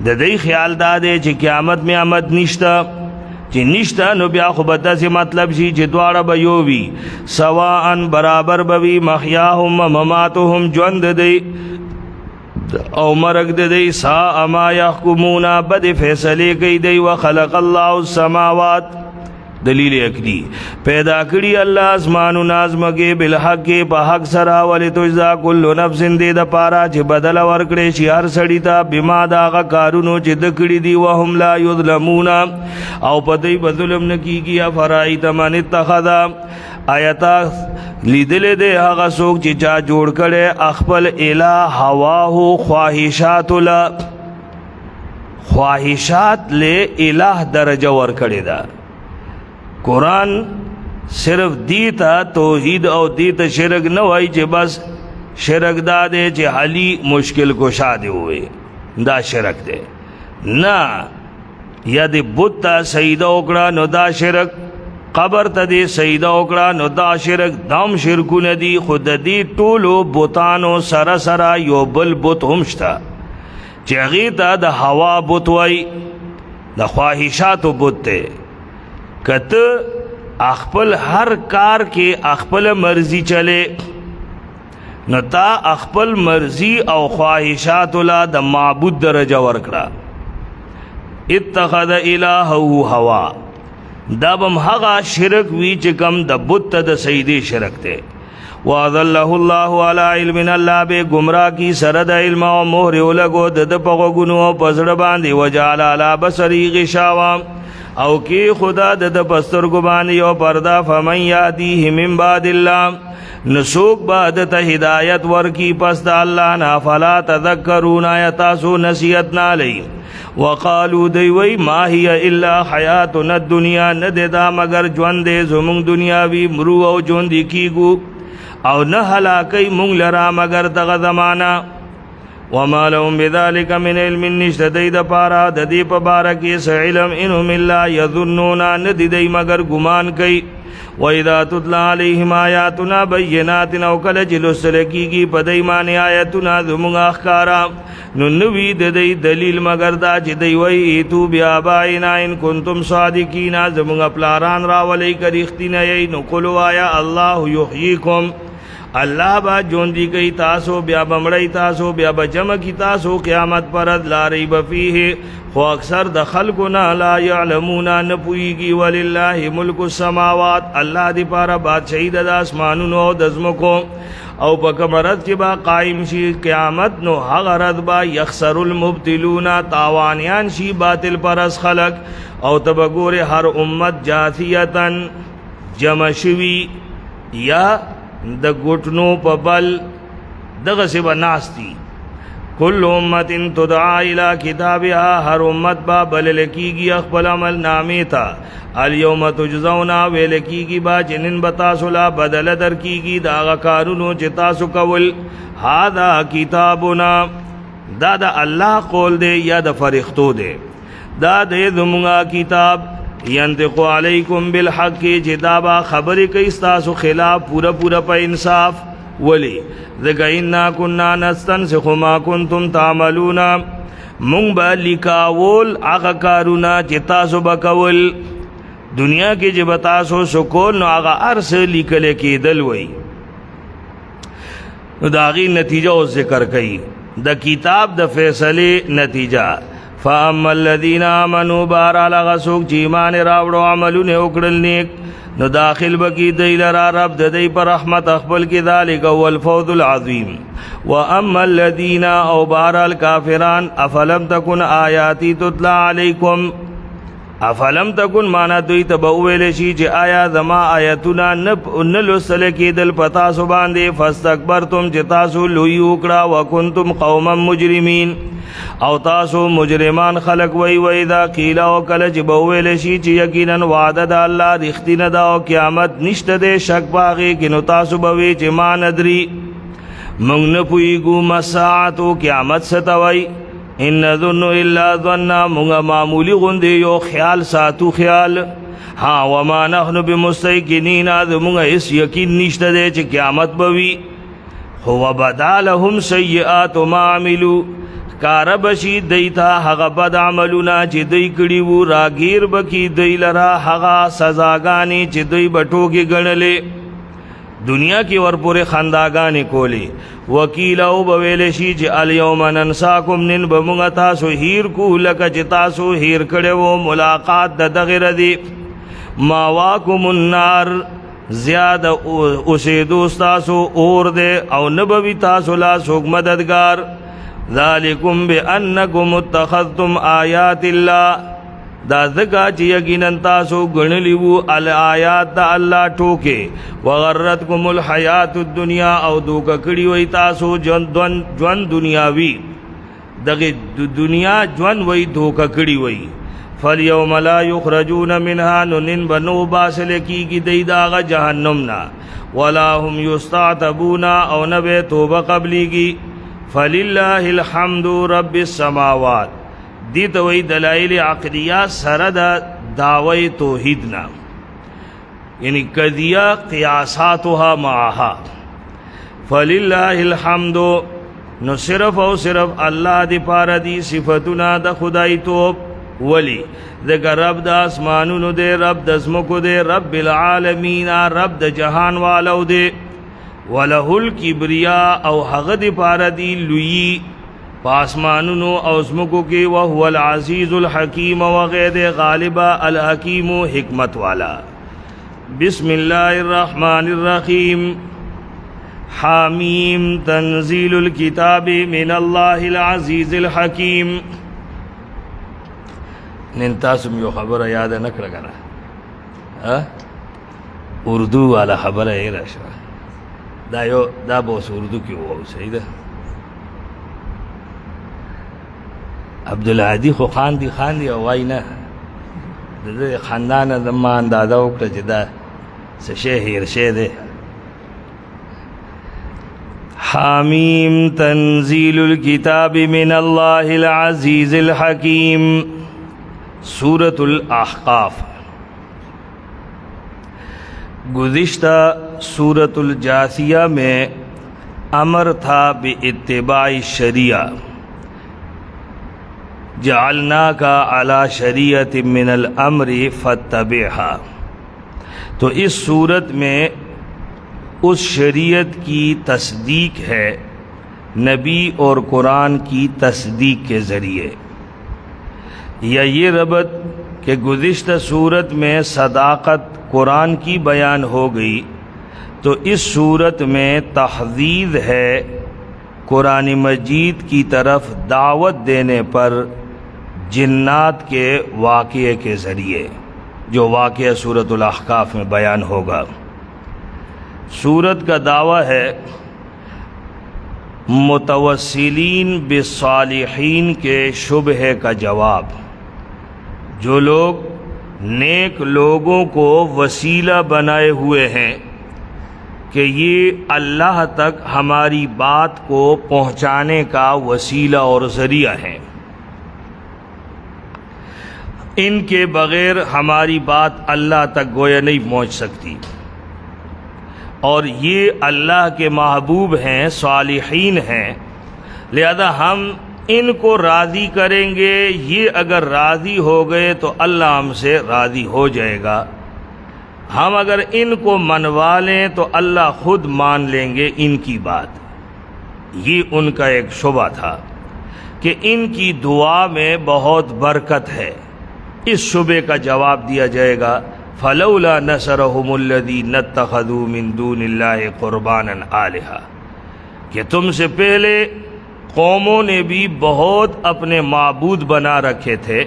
د دې خیال دا دی چې قیامت میامت نشته چې نشته نو بیا خو به داسې مطلب شي چې دواړه به یو وي سواء برابر به وي محیاهم و مماتهم ژوند دی او مرګ دی ساء ما یحکمون بد فیصلې کوي دی وخلق الله السماوات دلیل عقلی پیدا کړی الله اسمانو نازمګه بالحق په حق سره ولتجزا كل نفس دې د پاره چې بدل ورکړي شي هر سړی ته بما داغه کارونو چې د کړی دی وهم لا یظلمون او په دې بدلم نکیږي افرایت من اتخذ آیتا لیدل دې هغه څوک چې چا جوړ کړي خپل الہ هواه خواهشات له الہ درجه ور کړی دا قرآن صرف دیتا توحید او دیتا شرک نہ ہوئی چې بس شرک دا دے چې حلی مشکل کشا دے ہوئے دا شرک دے نا یا دے بت تا سیدہ اکڑا نو دا شرک قبر تا دے سیدہ اکڑا نو دا شرک دام شرکو ندی خود دی طولو بتانو سرا سرا یو بل بت همشتا چیغی تا دا ہوا بت وائی دا خواہشاتو بت تے کته خپل هر کار کې خپل مرضی چلے نو تا خپل مرضی او خواہشات لا د معبود درجه ورکړه اتخذ الهه هوا دا بم هغه شرک وی چې کم د بت د سیدی شرک ته واذله الله علی علم الله به گمراه کی سره د علم او مهر ولګو د پغو غنو پزړه باندې وجعل علی بصری غشاوا او کی خدا د پستر گبان یو پردا فمن یادیه من بعد الله نسوک بعد ته ہدایت ور کی پس د الله نا فلا تذکرون ایتاسو نصیحت نہ لئی وقالو دی وی ما هی الا حیاتنا الدنیا نددا مگر ژوند زمون دنیاوی مرو او ژوند کیگو او نه هلاکی مونږ لرا مگر دغه زمانہ وما لهم بذلك من علم نشتدید پارا ددی په بارکی س علم انهم الا یظنون ندی مگر گمان کوي و اذا تتلى عليهم آیاتنا بینات او کل جلسل کیږي په دای معنی آیاتنا زموږ اخکارا نو نوی ددی دلیل مگر دا چې دی وی تو بیا باینا ان کنتم صادقین زموږ پلاران راولې کریختینه نو قولوا یا الله یحییکم اللہ با جوندی گئی تاسو بیا بمڑی تاسو بیا بجمع کی تاسو قیامت پرد لا ریب فیہ خو اکثر د خلقنا لا یعلمون نپویگی وللہ ملک السماوات اللہ دی پارا بادشاہی د اسمانونو او دزمکو او پکمرد کی با قائم شی قیامت نو حغرد با یخسر المبتلون تاوانیان شی باطل پرس خلق او تبگور ہر امت جاثیتن جمع شوی یا د گٹنو په بل دغه سی بناستی کل امت تدعا الى کتابها هر امت با بل لکیگی خپل عمل نامه تا الیوم تجزونا ولکیگی با جنن بتاسو لا بدل در کیگی دا کارونو چې تاسو کول هاذا کتابنا دا الله قول دی یا د فرښتو دی دا د زمونږه کتاب ینطق علیکم بالحق جدابا خبر کئی استاسو خلاف پورا پورا پا انصاف ولی ذکا انا کننا نستنسخ ما کنتم تعملون مونگ با لکاول آغا کارونا جتاسو بکول دنیا کی جبتاسو سکول نو آغا عرص لکلے کی دلوئی نو داغی نتیجہ ذکر کئی دا کتاب دا فیصلے نتیجہ فاما الذين آمنوا بہرحال هغه څوک چې ایمان راوړو عملونه وکړل نیک نو داخل بکی دی لرا رب د دی پر رحمت خپل کې ذالک هو الفوز العظیم واما الذين او بہرحال کافران افلم تکن آیاتی تتلا علیکم افلم تکن مانا دوی تبویل شي چې آیا زما آیتونه نه لوستل کېدل پتا سو باندې فاستكبرتم چې تاسو لوی وکړه وکنتم قوما مجرمین او تاسو مجرمان خلق وی دا قیل او کله چې بویل شي چې یقینا وعده د الله رښتینه ده او قیامت نشته ده شک باغې کې نو تاسو بوي چې ما ندري مونږ نه پوهیږو مساعتو قیامت ستوي ان ظن الا ظن مونږه معمولی غوندې یو خیال ساتو خیال ها وما نحن بمستيقنين مونږه هیڅ یقین نشته ده چې قیامت بوي هو بدالهم سیئات ما عملوا کار بشی دیتا هغه بد عملونه چې دوی کړي وو راګیر بکی دوی لرا هغه سزاګانی چې دوی بټو کې ګڼلې دنیا کی ورپورې خنداګانې کولی وکیل او بویل شي چې الیوم ننساکم نن بمونږ تاسو هیر کو لکه چې تاسو هیر کړي وو ملاقات د دغه ردی ماواکم النار زیاد اوسېدو تاسو اور دې او نبوي تاسو لا څوک مددگار ذالکم بانکم اتخذتم آیات الله دا ذکا چې یقینا تاسو غنلی وو الآیات د الله ټوکې وغرتکم الحیات الدنیا او دوک کړي وي تاسو ژوند دنیاوی دغه دنیا ژوند وي دوک کړي وي فالیوم لا یخرجون منها نن بنو باسل کیږي دی داغه جهنم نا ولا هم یستعتبون او نبه توبه قبلیږي فلله الحمد رب السماوات دیت وی دلائل عقلیہ سرد دعوی توحیدنا یعنی قضیہ قیاساتها معها فللہ الحمد نو صرف او صرف اللہ دی پارا دی صفتنا دا خدای توب ولی دکا رب دا اسمانونو دے رب دا اسمکو دے رب العالمین رب دا جہان والو دے ولہ الکبریا او حق دی پارا دی لوی پاسمانونو او اسمکو کی وهو العزیز الحکیم وغید غالب الحکیم حکمت والا بسم اللہ الرحمن الرحیم حامیم تنزیل الکتاب من اللہ العزیز الحکیم ننتاسم یو خبر یاد نکڑا کنا اردو والا خبر ہے راشا دا بوس اردو کی ہوا صحیح دا عبدالعادی خو خاندی او وای نه د خاندان زما اندازه وکړه چې دا څه شی هیر شی دی حامیم تنزیل الکتاب من اللہ العزیز الحکیم سورة الاحقاف گزشتہ سورة الجاثیہ میں امر تھا باتباع شریعہ جعلناک علی شریعت من الامر فاتبعها تو اس صورت میں اس شریعت کی تصدیق ہے نبی اور قرآن کی تصدیق کے ذریعے یا یہ ربط کہ گزشتہ صورت میں صداقت قرآن کی بیان ہو گئی تو اس صورت میں تحدید ہے قرآن مجید کی طرف دعوت دینے پر جنات کے واقعے کے ذریعے جو واقعہ سورۃ الاحقاف میں بیان ہوگا سورت کا دعویٰ ہے متوسلین بالصالحین کے شبہے کا جواب جو لوگ نیک لوگوں کو وسیلہ بنائے ہوئے ہیں کہ یہ اللہ تک ہماری بات کو پہنچانے کا وسیلہ اور ذریعہ ہے ان کے بغیر ہماری بات اللہ تک گویا نہیں پہنچ سکتی اور یہ اللہ کے محبوب ہیں صالحین ہیں لہذا ہم ان کو راضی کریں گے یہ اگر راضی ہو گئے تو اللہ ہم سے راضی ہو جائے گا ہم اگر ان کو منوا لیں تو اللہ خود مان لیں گے ان کی بات یہ ان کا ایک شبہ تھا کہ ان کی دعا میں بہت برکت ہے، اس شبے کا جواب دیا جائے گا فلولا نصرهم الذین اتخذوا من دون اللہ قربانا آلہہ، کہ تم سے پہلے قوموں نے بھی بہت اپنے معبود بنا رکھے تھے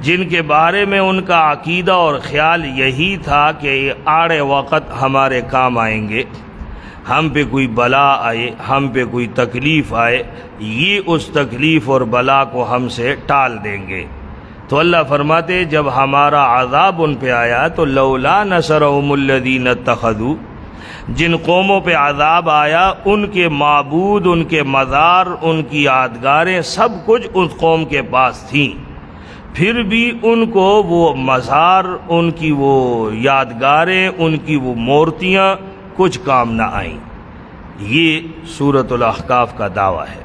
جن کے بارے میں ان کا عقیدہ اور خیال یہی تھا کہ یہ آڑے وقت ہمارے کام آئیں گے، ہم پہ کوئی بلا آئے، ہم پہ کوئی تکلیف آئے، یہ اس تکلیف اور بلا کو ہم سے ٹال دیں گے۔ تو اللہ فرماتے جب ہمارا عذاب ان پہ آیا تو لولا نصرهم الذین اتخذوا، جن قوموں پہ عذاب آیا ان کے معبود، ان کے مزار، ان کی یادگاریں سب کچھ اس قوم کے پاس تھیں، پھر بھی ان کو وہ مزار، ان کی وہ یادگاریں، ان کی وہ مورتیاں کچھ کام نہ آئیں۔ یہ سورۃ الاحقاف کا دعویٰ ہے۔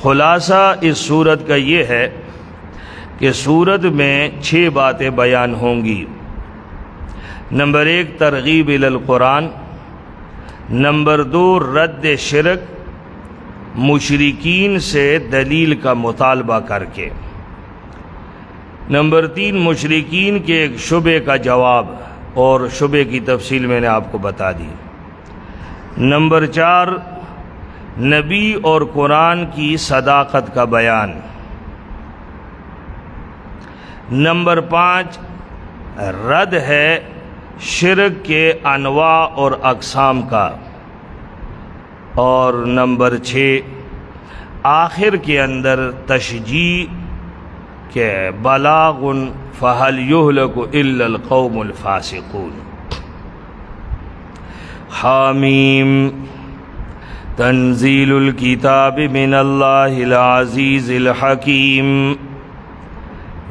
خلاصہ اس سورت کا یہ ہے کہ سورت میں 6 باتیں بیان ہوں گی۔ نمبر 1 ترغیب الی القرآن، نمبر 2 رد شرک، مشرکین سے دلیل کا مطالبہ کر کے، نمبر 3 مشرکین کے ایک شبے کا جواب اور شبے کی تفصیل میں نے آپ کو بتا دی، نمبر 4 نبی اور قرآن کی صداقت کا بیان، نمبر 5 رد ہے شرک کے انواع اور اقسام کا، اور نمبر 6 آخر کے اندر تشجیع کہ بلاغ فہل یہلک الا القوم الفاسقون۔ حامیم تنزیل الکتاب من اللہ العزیز الحکیم۔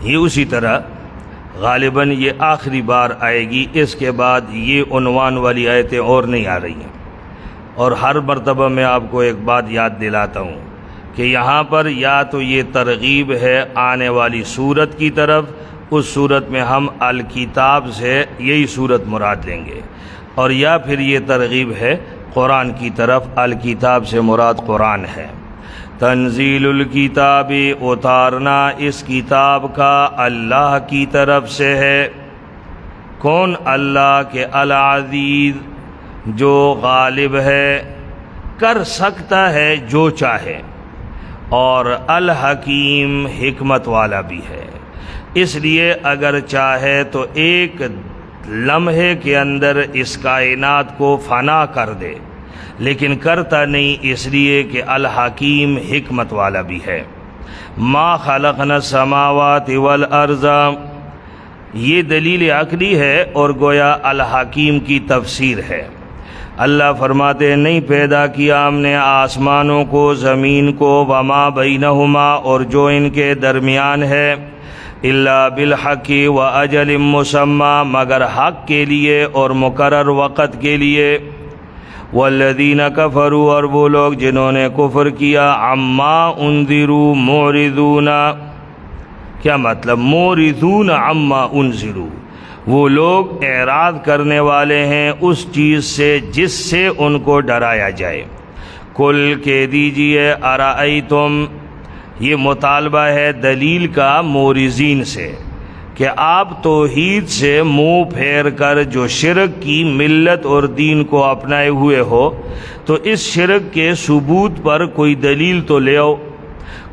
یہ اسی طرح غالباً یہ آخری بار آئے گی، اس کے بعد یہ عنوان والی آیتیں اور نہیں آ رہی ہیں۔ اور ہر مرتبہ میں آپ کو ایک بات یاد دلاتا ہوں کہ یہاں پر یا تو یہ ترغیب ہے آنے والی سورت کی طرف، اس سورت میں ہم الکتاب سے یہی سورت مراد لیں گے، اور یا پھر یہ ترغیب ہے قرآن کی طرف، الکتاب سے مراد قرآن ہے۔ تنزیل الکتاب اتارنا اس کتاب کا اللہ کی طرف سے ہے۔ کون؟ اللہ کے العزیز، جو غالب ہے، کر سکتا ہے جو چاہے، اور الحکیم حکمت والا بھی ہے، اس لیے اگر چاہے تو ایک لمحے کے اندر اس کائنات کو فنا کر دے، لیکن کرتا نہیں، اس لیے کہ الحکیم حکمت والا بھی ہے۔ ما خلقنا السماوات والارض، یہ دلیل عقلی ہے اور گویا الحکیم کی تفسیر ہے۔ اللہ فرماتے ہیں نہیں پیدا کیا ہم نے آسمانوں کو، زمین کو، وما بینہما، اور جو ان کے درمیان ہے، الا بالحق واجل مسمی، مگر حق کے لیے اور مقرر وقت کے لیے۔ والذین کفروا، اور وہ لوگ جنہوں نے کفر کیا، عما انذروا معرضون۔ کیا مطلب؟ معرضون عما انذروا، وہ لوگ اعراض کرنے والے ہیں اس چیز سے جس سے ان کو ڈرایا جائے۔ قل کہہ دیجئے، ارأیتم، یہ مطالبہ ہے دلیل کا مورزین سے کہ آپ توحید سے منہ پھیر کر جو شرک کی ملت اور دین کو اپنائے ہوئے ہو، تو اس شرک کے ثبوت پر کوئی دلیل تو لے آؤ۔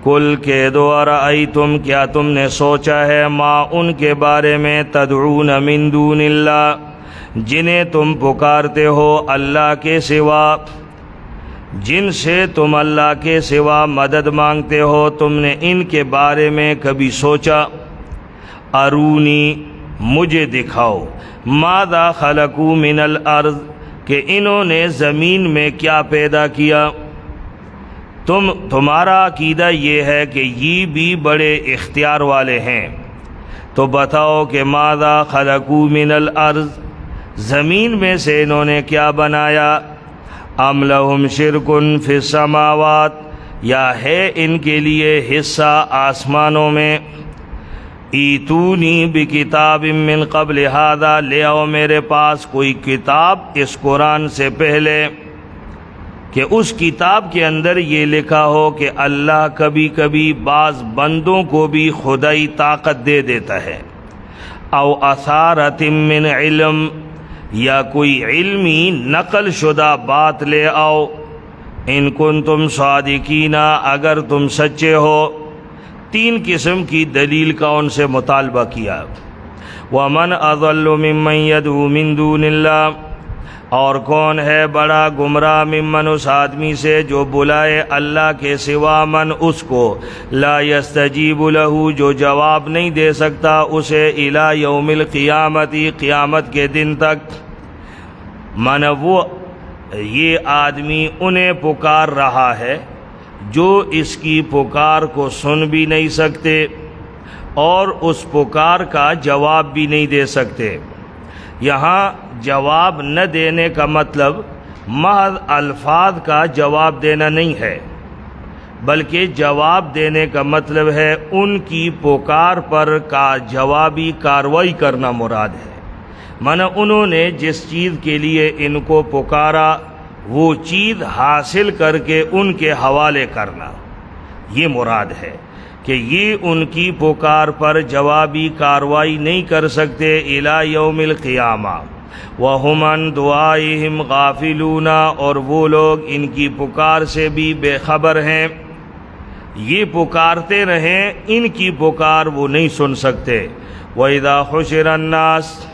قل کہہ دو، ارأیتم، کیا تم نے سوچا ہے، ما ان کے بارے میں، تدعون من دون اللہ، جنہیں تم پکارتے ہو اللہ کے سوا، جن سے تم اللہ کے سوا مدد مانگتے ہو، تم نے ان کے بارے میں کبھی سوچا؟ ارونی، مجھے دکھاؤ، ماذا خلقوا من الارض، کہ انہوں نے زمین میں کیا پیدا کیا۔ تمہارا عقیدہ یہ ہے کہ یہ بھی بڑے اختیار والے ہیں، تو بتاؤ کہ ماذا خلقوا من الارض، زمین میں سے انہوں نے کیا بنایا۔ ام لہم شرک فی السماوات، یا ہے ان کے لیے حصہ آسمانوں میں۔ ایتونی بکتاب من قبل ھذا، لے آؤ میرے پاس کوئی کتاب اس قرآن سے پہلے۔ کہ اس کتاب کے اندر یہ لکھا ہو کہ اللہ کبھی کبھی بعض بندوں کو بھی خدائی طاقت دے دیتا ہے، او اثارت من علم، یا کوئی علمی نقل شدہ بات لے آؤ، ان کنتم صادقین، اگر تم سچے ہو۔ تین قسم کی دلیل کا ان سے مطالبہ کیا۔ وَمَنْ أَضَلُّ مِمَّنْ يَدْعُو مِن دُونِ اللَّهِ، اور کون ہے بڑا گمراہ ممن اس آدمی سے جو بلائے اللہ کے سوا من اس کو، لا يستجیب له، جو جواب نہیں دے سکتا اسے، الی یوم القیامت، قیامت کے دن تک۔ من وہ یہ آدمی انہیں پکار رہا ہے جو اس کی پکار کو سن بھی نہیں سکتے اور اس پکار کا جواب بھی نہیں دے سکتے۔ یہاں جواب نہ دینے کا مطلب محض الفاظ کا جواب دینا نہیں ہے، بلکہ جواب دینے کا مطلب ہے ان کی پکار پر کا جوابی کارروائی کرنا مراد ہے۔ مانا انہوں نے جس چیز کے لیے ان کو پکارا وہ چیز حاصل کر کے ان کے حوالے کرنا، یہ مراد ہے کہ یہ ان کی پکار پر جوابی کارروائی نہیں کر سکتے الی یوم القیامہ۔ وَهُمْ عَنْ دُعَائِهِمْ غَافِلُونَ، اور وہ لوگ ان کی پکار سے بھی بے خبر ہیں، یہ پکارتے رہیں، ان کی پکار وہ نہیں سن سکتے۔ وَإِذَا حُشِرَ النَّاسُ،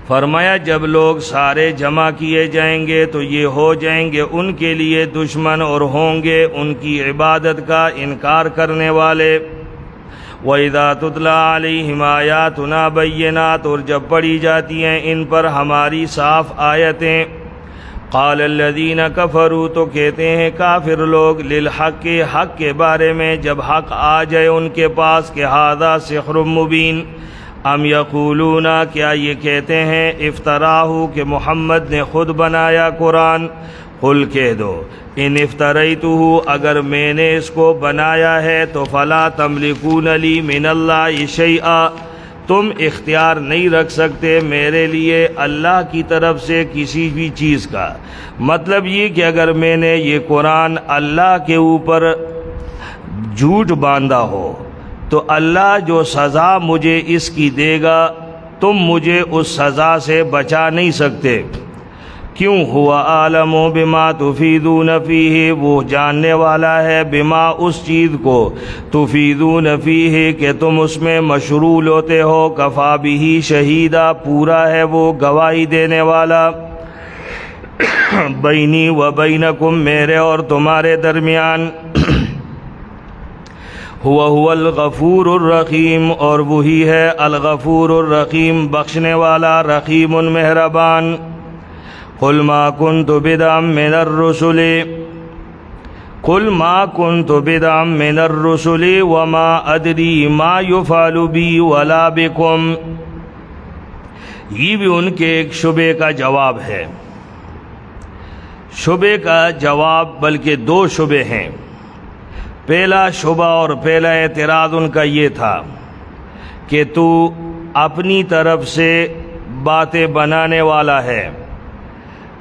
فرمایا جب لوگ سارے جمع کیے جائیں گے تو یہ ہو جائیں گے ان کے لیے دشمن اور ہوں گے ان کی عبادت کا انکار کرنے والے۔ وَإِذَا تُتْلَىٰ عَلَيْهِمْ آيَاتُنَا بَيِّنَاتٍ، اور جب پڑھی جاتی ہیں ان پر ہماری صاف آیتیں، قَالَ الَّذِينَ كَفَرُوا، تو کہتے ہیں کافر لوگ، لِلْحَقِّ، حق کے بارے میں جب حق آ جائے ان کے پاس کہ هَذَا سِحْرٌ مُبِينٌ، ام یقولون، کیا یہ کہتے ہیں، افتراہ، کہ محمد نے خود بنایا قرآن، قل کہہ دو، ان افتریتہ، اگر میں نے اس کو بنایا ہے تو فلا تملکون لی من اللہ شیئا، تم اختیار نہیں رکھ سکتے میرے لیے اللہ کی طرف سے کسی بھی چیز کا۔ مطلب یہ کہ اگر میں نے یہ قرآن اللہ کے اوپر جھوٹ باندھا ہو تو اللہ جو سزا مجھے اس کی دے گا تم مجھے اس سزا سے بچا نہیں سکتے۔ کیوں؟ ہوا عالم بما تفیدون فیہ، وہ جاننے والا ہے بما اس چیز کو، تفیدون فیہ کہ تم اس میں مشغول ہوتے ہو، کفا بہ شہیدا، پورا ہے وہ گواہی دینے والا، بینی و بینکم، میرے اور تمہارے درمیان، هو الغفور الرحیم، اور وہی ہے الغفور الرحیم، بخشنے والا، رحیم مہربان۔ قل ما كنت بدعا من الرسل، قل ما كنت بدعا من الرسل وما ادری ما يفعل بی ولا بکم، یہ بھی ان کے ایک شبے کا جواب ہے، شبے کا جواب، بلکہ دو شبے ہیں۔ پہلا شبہ اور پہلا اعتراض ان کا یہ تھا کہ تو اپنی طرف سے باتیں بنانے والا ہے،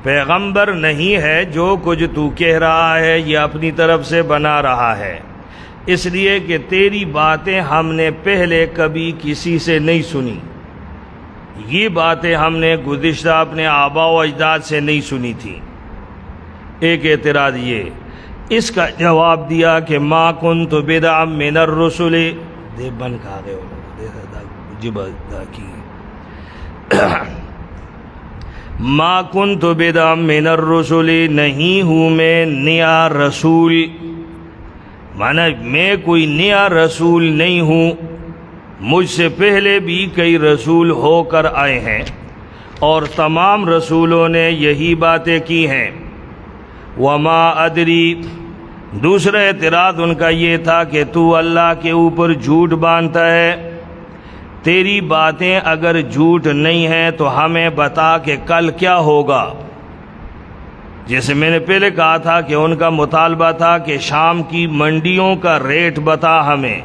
پیغمبر نہیں ہے، جو کچھ تو کہہ رہا ہے یہ اپنی طرف سے بنا رہا ہے، اس لیے کہ تیری باتیں ہم نے پہلے کبھی کسی سے نہیں سنی، یہ باتیں ہم نے گزشتہ اپنے آباء و اجداد سے نہیں سنی تھی۔ ایک اعتراض یہ، اس کا جواب دیا کہ ما کنت بدعا من الرسل، دے بن کھا گئے ما کنت بدعا من الرسل، نہیں ہوں میں نیا رسول، مانا میں کوئی نیا رسول نہیں ہوں، مجھ سے پہلے بھی کئی رسول ہو کر آئے ہیں اور تمام رسولوں نے یہی باتیں کی ہیں۔ وما ادری، دوسرا اعتراض ان کا یہ تھا کہ تو اللہ کے اوپر جھوٹ باندھتا ہے، تیری باتیں اگر جھوٹ نہیں ہیں تو ہمیں بتا کہ کل کیا ہوگا۔ جیسے میں نے پہلے کہا تھا کہ ان کا مطالبہ تھا کہ شام کی منڈیوں کا ریٹ بتا ہمیں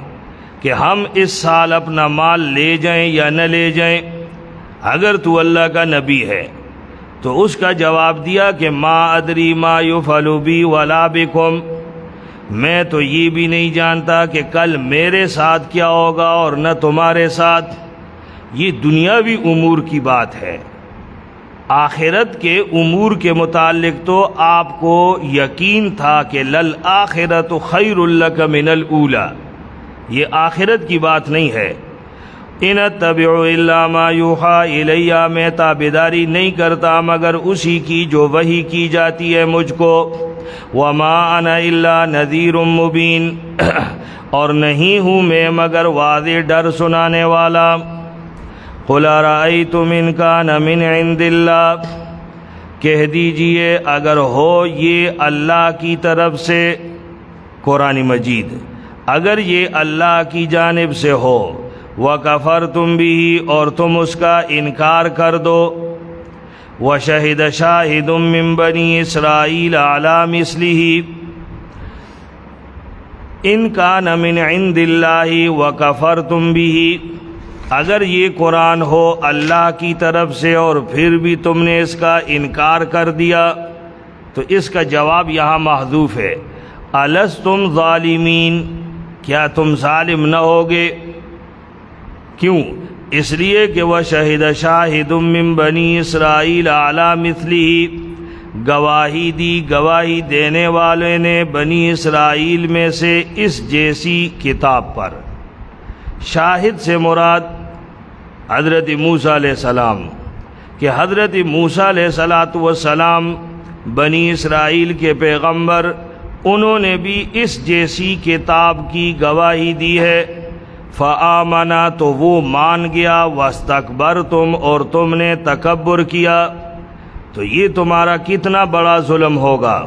کہ ہم اس سال اپنا مال لے جائیں یا نہ لے جائیں۔ اگر تو اللہ کا نبی ہے تو اس کا جواب دیا کہ ما ادری ما یفعل بی ولا بکم، میں تو یہ بھی نہیں جانتا کہ کل میرے ساتھ کیا ہوگا اور نہ تمہارے ساتھ۔ یہ دنیاوی امور کی بات ہے، آخرت کے امور کے متعلق تو آپ کو یقین تھا کہ للآخرۃ خیر لک من الاولی، یہ آخرت کی بات نہیں ہے۔ ان اتبع الا ما یوحی الی، میں تابعداری نہیں کرتا مگر اسی کی جو وحی کی جاتی ہے مجھ کو۔ وما انا الا نذیر مبین، اور نہیں ہوں میں مگر واضح ڈر سنانے والا۔ قل ارأیتم ان کان من عند اللہ، کہہ دیجئے اگر ہو یہ اللہ کی طرف سے، قرآن مجید اگر یہ اللہ کی جانب سے ہو، وَكَفَرْتُمْ بِهِ، اور تم اس کا انکار کر دو، وَشَهِدَ شَاهِدٌ مِّن بَنِي إِسْرَائِيلَ عَلَى مِثْلِهِ إِن كَانَ مِنْ عِندِ اللَّهِ وَكَفَرْتُمْ بِهِ، اگر یہ قرآن ہو اللہ کی طرف سے اور پھر بھی تم نے اس کا انکار کر دیا، تو اس کا جواب یہاں محذوف ہے، أَلَسْتُمْ ظَالِمِينَ، کیا تم ظالم نہ ہوگے؟ کیوں؟ اس لیے کہ وَشَهِدَ شَاهِدٌ مِّن بَنِي إِسْرَائِيلَ عَلَى مِثْلِهِ، گواہی دی، گواہی دینے والے نے بنی اسرائیل میں سے اس جیسی کتاب پر۔ شاہد سے مراد حضرت موسیٰ علیہ السلام، کہ حضرت موسیٰ علیہ السلام بنی اسرائیل کے پیغمبر، انہوں نے بھی اس جیسی کتاب کی گواہی دی ہے۔ فآمنا، تو وہ مان گیا، واستکبرتم، اور تم نے تکبر کیا، تو یہ تمہارا کتنا بڑا ظلم ہوگا۔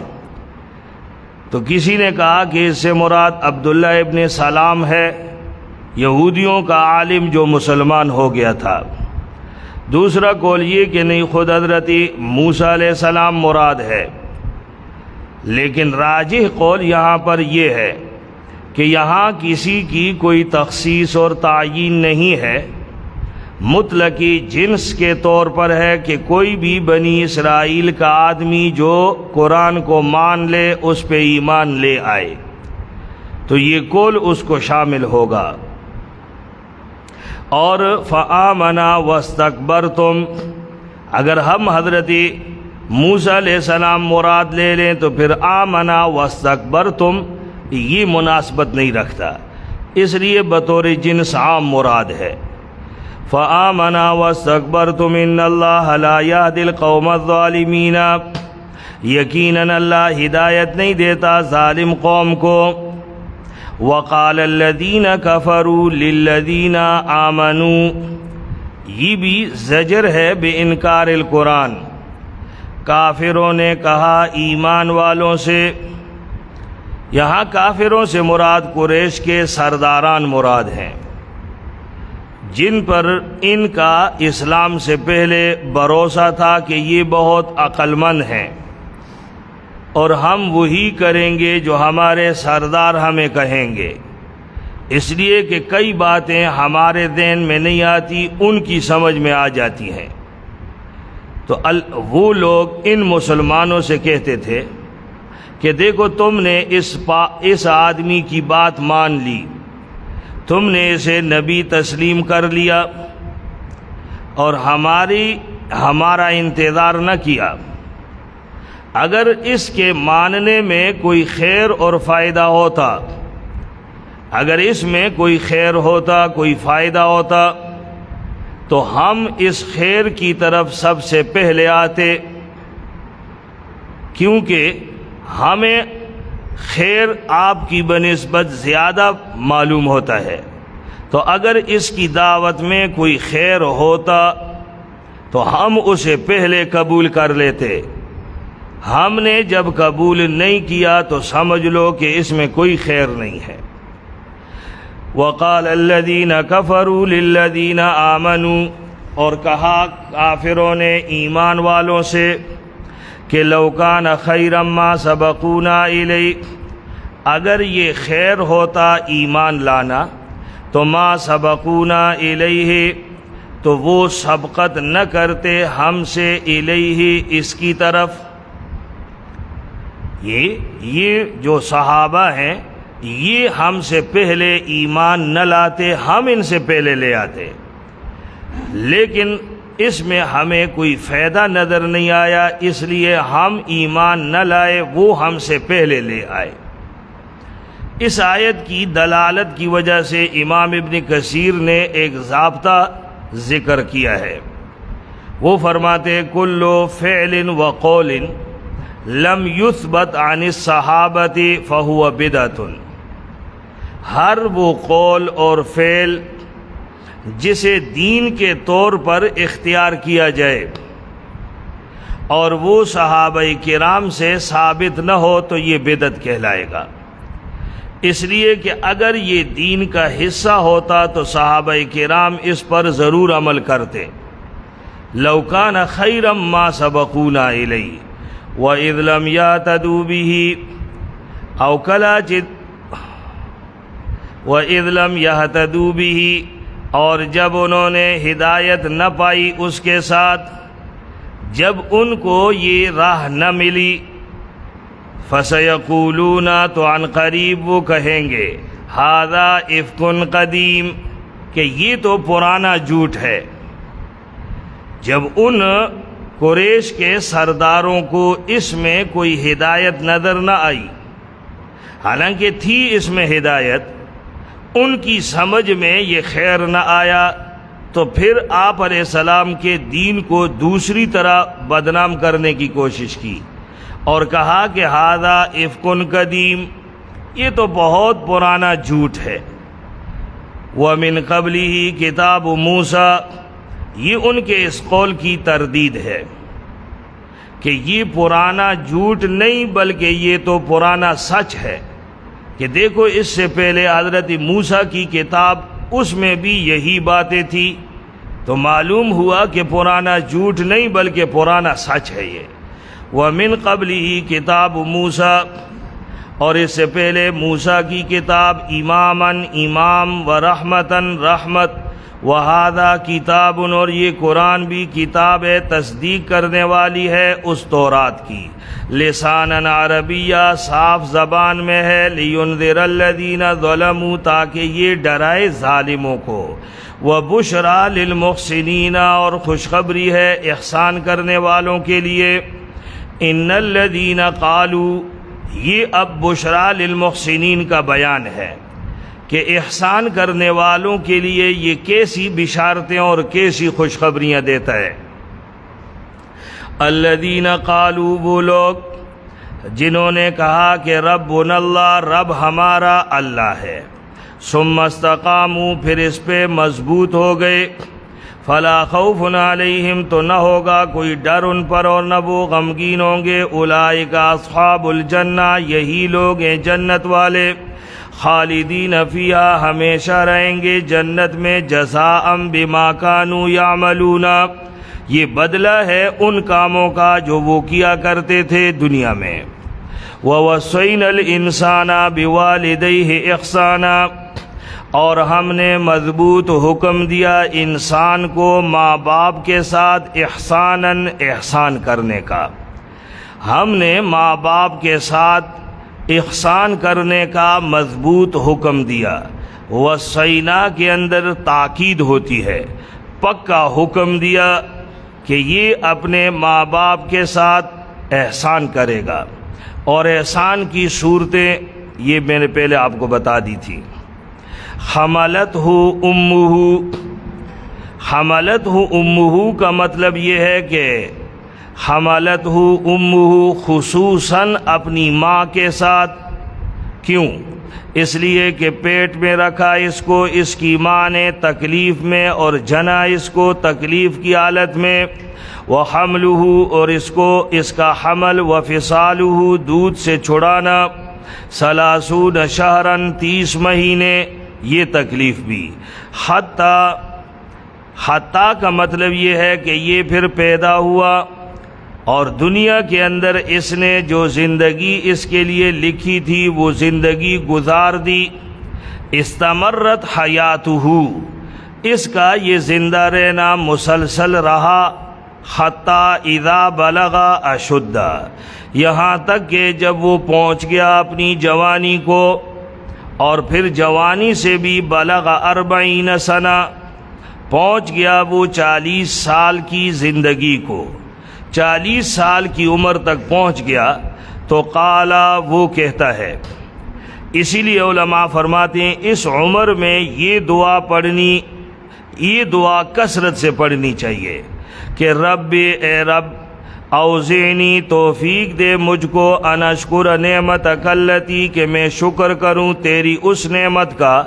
تو کسی نے کہا کہ اس سے مراد عبداللہ ابن سلام ہے، یہودیوں کا عالم جو مسلمان ہو گیا تھا۔ دوسرا قول یہ کہ نہیں، خود حضرت موسیٰ علیہ السلام مراد ہے، لیکن راجح قول یہاں پر یہ ہے کہ یہاں کسی کی کوئی تخصیص اور تعیین نہیں ہے، مطلقی جنس کے طور پر ہے کہ کوئی بھی بنی اسرائیل کا آدمی جو قرآن کو مان لے، اس پہ ایمان لے آئے، تو یہ قول اس کو شامل ہوگا۔ اور فآمنا واستکبرتم، اگر ہم حضرت موسیٰ علیہ السلام مراد لے لیں تو پھر آمنا واستکبرتم یہ مناسبت نہیں رکھتا، اس لیے بطور جنس عام مراد ہے۔ فآمنا واستکبرتم ان اللہ لا یہدی القوم الظالمین، یقیناً اللہ ہدایت نہیں دیتا ظالم قوم کو۔ وقال الذین کفروا للذین آمنوا، یہ بھی زجر ہے بے انکار القرآن، کافروں نے کہا ایمان والوں سے، یہاں کافروں سے مراد قریش کے سرداران مراد ہیں، جن پر ان کا اسلام سے پہلے بھروسہ تھا کہ یہ بہت عقل مند ہیں اور ہم وہی کریں گے جو ہمارے سردار ہمیں کہیں گے، اس لیے کہ کئی باتیں ہمارے ذہن میں نہیں آتی، ان کی سمجھ میں آ جاتی ہیں۔ تو وہ لوگ ان مسلمانوں سے کہتے تھے کہ دیکھو تم نے اس آدمی کی بات مان لی، تم نے اسے نبی تسلیم کر لیا اور ہمارا انتظار نہ کیا، اگر اس کے ماننے میں کوئی خیر اور فائدہ ہوتا، اگر اس میں کوئی خیر ہوتا، کوئی فائدہ ہوتا، تو ہم اس خیر کی طرف سب سے پہلے آتے، کیونکہ ہمیں خیر آپ کی بنسبت زیادہ معلوم ہوتا ہے، تو اگر اس کی دعوت میں کوئی خیر ہوتا تو ہم اسے پہلے قبول کر لیتے، ہم نے جب قبول نہیں کیا تو سمجھ لو کہ اس میں کوئی خیر نہیں ہے۔ وقال الذین کفروا للذین آمنوا، اور کہا کافروں نے ایمان والوں سے کہ لو کان خیرا ما سبقونا الیہ، اگر یہ خیر ہوتا ایمان لانا تو ما سبقونا الیہ، تو وہ سبقت نہ کرتے ہم سے الیہ اس کی طرف. یہ جو صحابہ ہیں یہ ہم سے پہلے ایمان نہ لاتے، ہم ان سے پہلے لے آتے، لیکن اس میں ہمیں کوئی فائدہ نظر نہیں آیا، اس لیے ہم ایمان نہ لائے، وہ ہم سے پہلے لے آئے. اس آیت کی دلالت کی وجہ سے امام ابن کثیر نے ایک ضابطہ ذکر کیا ہے. وہ فرماتے کل فعل و قول لم یثبت عن الصحابۃ فہو بدعۃ. ہر وہ قول اور فعل جسے دین کے طور پر اختیار کیا جائے اور وہ صحابہ کرام سے ثابت نہ ہو تو یہ بدعت کہلائے گا. اس لیے کہ اگر یہ دین کا حصہ ہوتا تو صحابہ کرام اس پر ضرور عمل کرتے. لو کان خیرا ما سبقونا الیہ وَإِذْ لَمْ يَهْتَدُوا بِهِ أَوْ وَإِذْ لَمْ يَهْتَدُوا بِهِ، اور جب انہوں نے ہدایت نہ پائی اس کے ساتھ، جب ان کو یہ راہ نہ ملی، فَسَيَقُولُونَ، تو عن قریب وہ کہیں گے، هَذَا إِفْكٌ قَدِيمٌ، کہ یہ تو پرانا جھوٹ ہے. جب ان قریش کے سرداروں کو اس میں کوئی ہدایت نظر نہ آئی، حالانکہ تھی اس میں ہدایت، ان کی سمجھ میں یہ خیر نہ آیا، تو پھر آپ علیہ السلام کے دین کو دوسری طرح بدنام کرنے کی کوشش کی اور کہا کہ ھذا افک قدیم، یہ تو بہت پرانا جھوٹ ہے. وَمِن قَبْلِهِ کتاب موسیٰ، یہ ان کے اس قول کی تردید ہے کہ یہ پرانا جھوٹ نہیں بلکہ یہ تو پرانا سچ ہے، کہ دیکھو اس سے پہلے حضرت موسیٰ کی کتاب اس میں بھی یہی باتیں تھی، تو معلوم ہوا کہ پرانا جھوٹ نہیں بلکہ پرانا سچ ہے یہ. وَمِن قَبْلِهِ کتاب موسیٰ، اور اس سے پہلے موسیٰ کی کتاب اماماً امام و رحمتاً رحمت، وَهَذَا کتاب، اور یہ قرآن بھی کتاب ہے تصدیق کرنے والی ہے اس تورات کی، لساناً عربیہ، صاف زبان میں ہے، لِيُنذِرَ الَّذِينَ ظَلَمُوا، تاکہ یہ ڈرائے ظالموں کو، وَبُشْرَى لِلْمُحْسِنِينَ، اور خوشخبری ہے احسان کرنے والوں کے لیے. إِنَّ الَّذِينَ قَالُوا، یہ اب بشرا للمحسنین کا بیان ہے کہ احسان کرنے والوں کے لیے یہ کیسی بشارتیں اور کیسی خوشخبریاں دیتا ہے. الذین قالوا، وہ لوگ جنہوں نے کہا کہ ربنا اللہ، رب ہمارا اللہ ہے، ثم استقاموا، پھر اس پہ مضبوط ہو گئے، فلا خوف علیہم، تو نہ ہوگا کوئی ڈر ان پر اور نہ وہ غمگین ہوں گے. اولئک اصحاب الجنہ، یہی لوگ ہیں جنت والے، خالدین فیہا، ہمیشہ رہیں گے جنت میں، جزاء بما کانوا یعملون، یہ بدلہ ہے ان کاموں کا جو وہ کیا کرتے تھے دنیا میں. وَوَصَّيْنَا الْإِنسَانَ بِوَالِدَيْهِ إِحْسَانًا، اور ہم نے مضبوط حکم دیا انسان کو ماں باپ کے ساتھ احساناً، احسان کرنے کا. ہم نے ماں باپ کے ساتھ احسان کرنے کا مضبوط حکم دیا. وصینا کے اندر تاکید ہوتی ہے، پکا حکم دیا کہ یہ اپنے ماں باپ کے ساتھ احسان کرے گا. اور احسان کی صورتیں یہ میں نے پہلے آپ کو بتا دی تھی. حملتہ امہ، حملتہ امہ کا مطلب یہ ہے کہ حملتہ امہ خصوصاً اپنی ماں کے ساتھ. کیوں؟ اس لیے کہ پیٹ میں رکھا اس کو اس کی ماں نے تکلیف میں، اور جنا اس کو تکلیف کی حالت میں. وحملہ، اور اس کو اس کا حمل، وفصالہ، دودھ سے چھڑانا، 30 شہراً، 30 مہینے، یہ تکلیف بھی. حتیٰ کا مطلب یہ ہے کہ یہ پھر پیدا ہوا اور دنیا کے اندر اس نے جو زندگی اس کے لیے لکھی تھی وہ زندگی گزار دی. استمرت حیاتہ، اس کا یہ زندہ رہنا مسلسل رہا حتی اذا بلغ اشدہ، یہاں تک کہ جب وہ پہنچ گیا اپنی جوانی کو، اور پھر جوانی سے بھی بلغ 40 سنہ، پہنچ گیا وہ 40 سال کی زندگی کو، 40 سال کی عمر تک پہنچ گیا تو قالا وہ کہتا ہے۔ اسی لیے علماء فرماتے ہیں اس عمر میں یہ دعا پڑھنی، یہ دعا کثرت سے پڑھنی چاہیے کہ رب اے رب اوزعنی توفیق دے مجھ کو ان اشکر نعمتک التی کہ میں شکر کروں تیری اس نعمت کا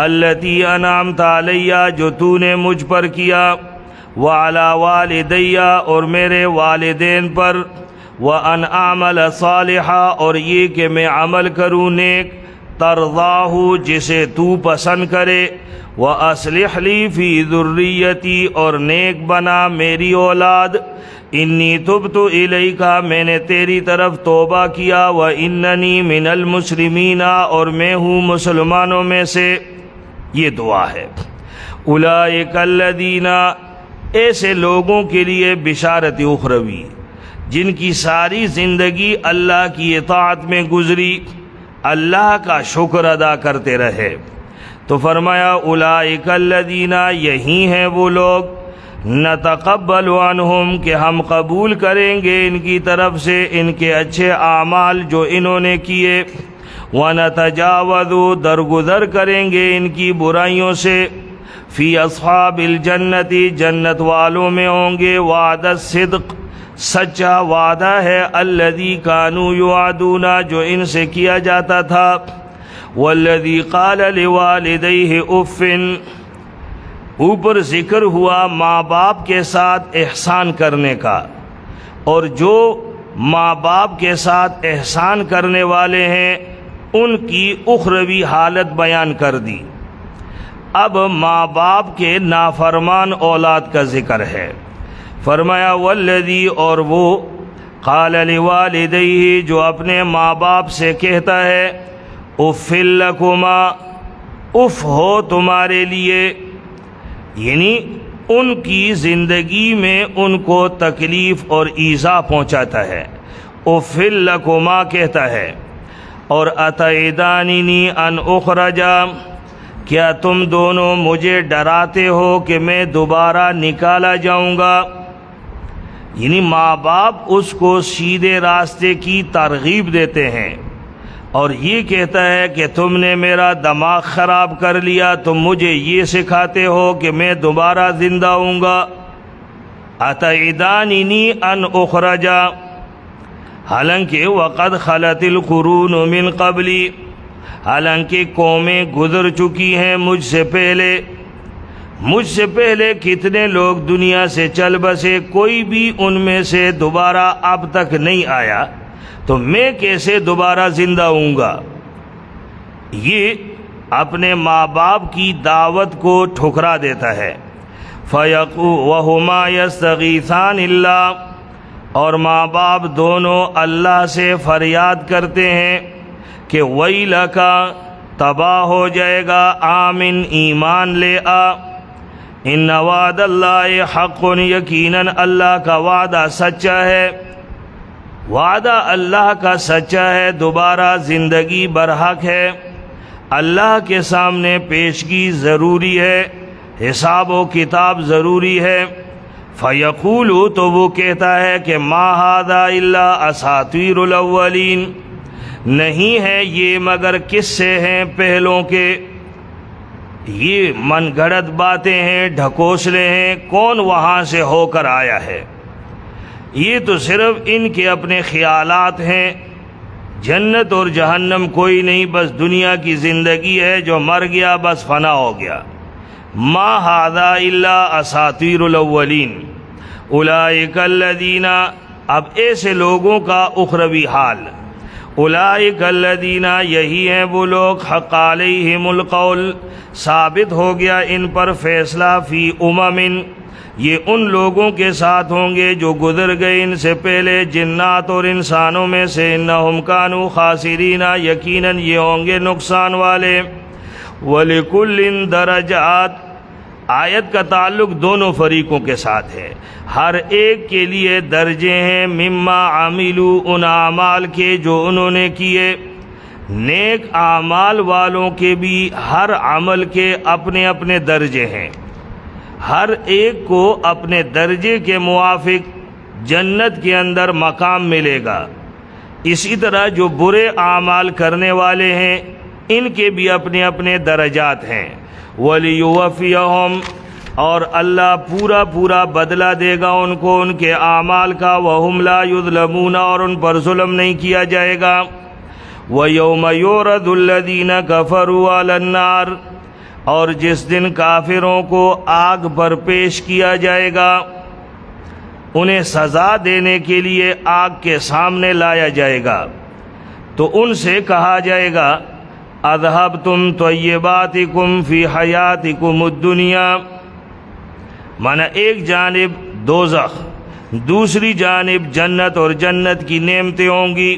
التی انعمت علیہ جو تو نے مجھ پر کیا، وعلی والدیہ اور میرے والدین پر، وان اعمل صالحا اور یہ کہ میں عمل کروں نیک، ترضاہ جسے تو پسند کرے، وَأَصْلِحْ لِي فِي ذُرِّيَّتِي اور نیک بنا میری اولاد، انی تبت الیک میں نے تیری طرف توبہ کیا، وَإِنَّنِي مِنَ الْمُسْلِمِينَ اور میں ہوں مسلمانوں میں سے۔ یہ دعا ہے۔ اولئک الذین ایسے لوگوں کے لیے بشارت اخروی جن کی ساری زندگی اللہ کی اطاعت میں گزری، اللہ کا شکر ادا کرتے رہے، تو فرمایا اولئک الذین یہی ہیں وہ لوگ نتقبل عنہم کہ ہم قبول کریں گے ان کی طرف سے ان کے اچھے اعمال جو انہوں نے کیے، ونتجاوز درگزر کریں گے ان کی برائیوں سے، فی اصحاب الجنت جنت والوں میں ہوں گے، وعد الصدق سچا وعدہ ہے، الذی کانوا یوعدون جو ان سے کیا جاتا تھا، والذی قال لوالدیہ اف اوپر ذکر ہوا ماں باپ کے ساتھ احسان کرنے کا، اور جو ماں باپ کے ساتھ احسان کرنے والے ہیں ان کی اخروی حالت بیان کر دی۔ اب ماں باپ کے نافرمان اولاد کا ذکر ہے، فرمایا والذی اور وہ قال لوالدیہ جو اپنے ماں باپ سے کہتا ہے اف لکما اف ہو تمہارے لیے، یعنی ان کی زندگی میں ان کو تکلیف اور ایذا پہنچاتا ہے، اف لکما کہتا ہے، اور اتعداننی ان اخرج کیا تم دونوں مجھے ڈراتے ہو کہ میں دوبارہ نکالا جاؤں گا، یعنی ماں باپ اس کو سیدھے راستے کی ترغیب دیتے ہیں، اور یہ کہتا ہے کہ تم نے میرا دماغ خراب کر لیا، تم مجھے یہ سکھاتے ہو کہ میں دوبارہ زندہ ہوں گا، اتعداننی ان اخرج حالانکہ وقد خلت القرون من قبلی حالانکہ قومیں گزر چکی ہیں مجھ سے پہلے کتنے لوگ دنیا سے چل بسے، کوئی بھی ان میں سے دوبارہ اب تک نہیں آیا، تو میں کیسے دوبارہ زندہ ہوں گا؟ یہ اپنے ماں باپ کی دعوت کو ٹھکرا دیتا ہے۔ وَهُمَا يَسْتَغِيثَانِ اللَّهَ اور ماں باپ دونوں اللہ سے فریاد کرتے ہیں کہ وَيْلَكَ تباہ ہو جائے گا، آمن ایمان لے آ، ان وعد اللہ حق یقیناً اللہ کا وعدہ سچا ہے، وعدہ اللہ کا سچا ہے، دوبارہ زندگی برحق ہے، اللہ کے سامنے پیشگی ضروری ہے، حساب و کتاب ضروری ہے۔ فیقول تو وہ کہتا ہے کہ ما ھذا الا اساطیر الاولین نہیں ہے یہ مگر قصے ہیں پہلوں کے، یہ من گھڑت باتیں ہیں، ڈھکوسلے ہیں، کون وہاں سے ہو کر آیا ہے، یہ تو صرف ان کے اپنے خیالات ہیں، جنت اور جہنم کوئی نہیں، بس دنیا کی زندگی ہے، جو مر گیا بس فنا ہو گیا۔ ما ھذا الا اساطیر الاولین اولئک الذین اب ایسے لوگوں کا اخروی حال، اولئک الذین یہی ہیں وہ لوگ حق علیہم القول ثابت ہو گیا ان پر فیصلہ، فی امم یہ ان لوگوں کے ساتھ ہوں گے جو گزر گئے ان سے پہلے، جنات اور انسانوں میں سے، انہم کانوا خاسرین یقیناً یہ ہوں گے نقصان والے، وَلِكُلٍّ درجات آیت کا تعلق دونوں فریقوں کے ساتھ ہے، ہر ایک کے لیے درجے ہیں مما عملو، ان اعمال کے جو انہوں نے کیے۔ نیک اعمال والوں کے بھی ہر عمل کے اپنے اپنے درجے ہیں، ہر ایک کو اپنے درجے کے موافق جنت کے اندر مقام ملے گا۔ اسی طرح جو برے اعمال کرنے والے ہیں ان کے بھی اپنے اپنے درجات ہیں۔ وَلِيُوَفِّيَهُمْ، اور اللہ پورا پورا بدلہ دے گا ان کو ان کے اعمال کا، وَهُمْ لَا يُظْلَمُونَ، اور ان پر ظلم نہیں کیا جائے گا۔ وَيَوْمَ يُعْرَضُ الَّذِينَ كَفَرُوا عَلَى النَّارِ، اور جس دن کافروں کو آگ پر پیش کیا جائے گا، انہیں سزا دینے کے لیے آگ کے سامنے لایا جائے گا، تو ان سے کہا جائے گا اذهبتم طیباتکم فی حیاتکم الدنیا، مانا ایک جانب دوزخ، دوسری جانب جنت اور جنت کی نعمتیں ہوں گی۔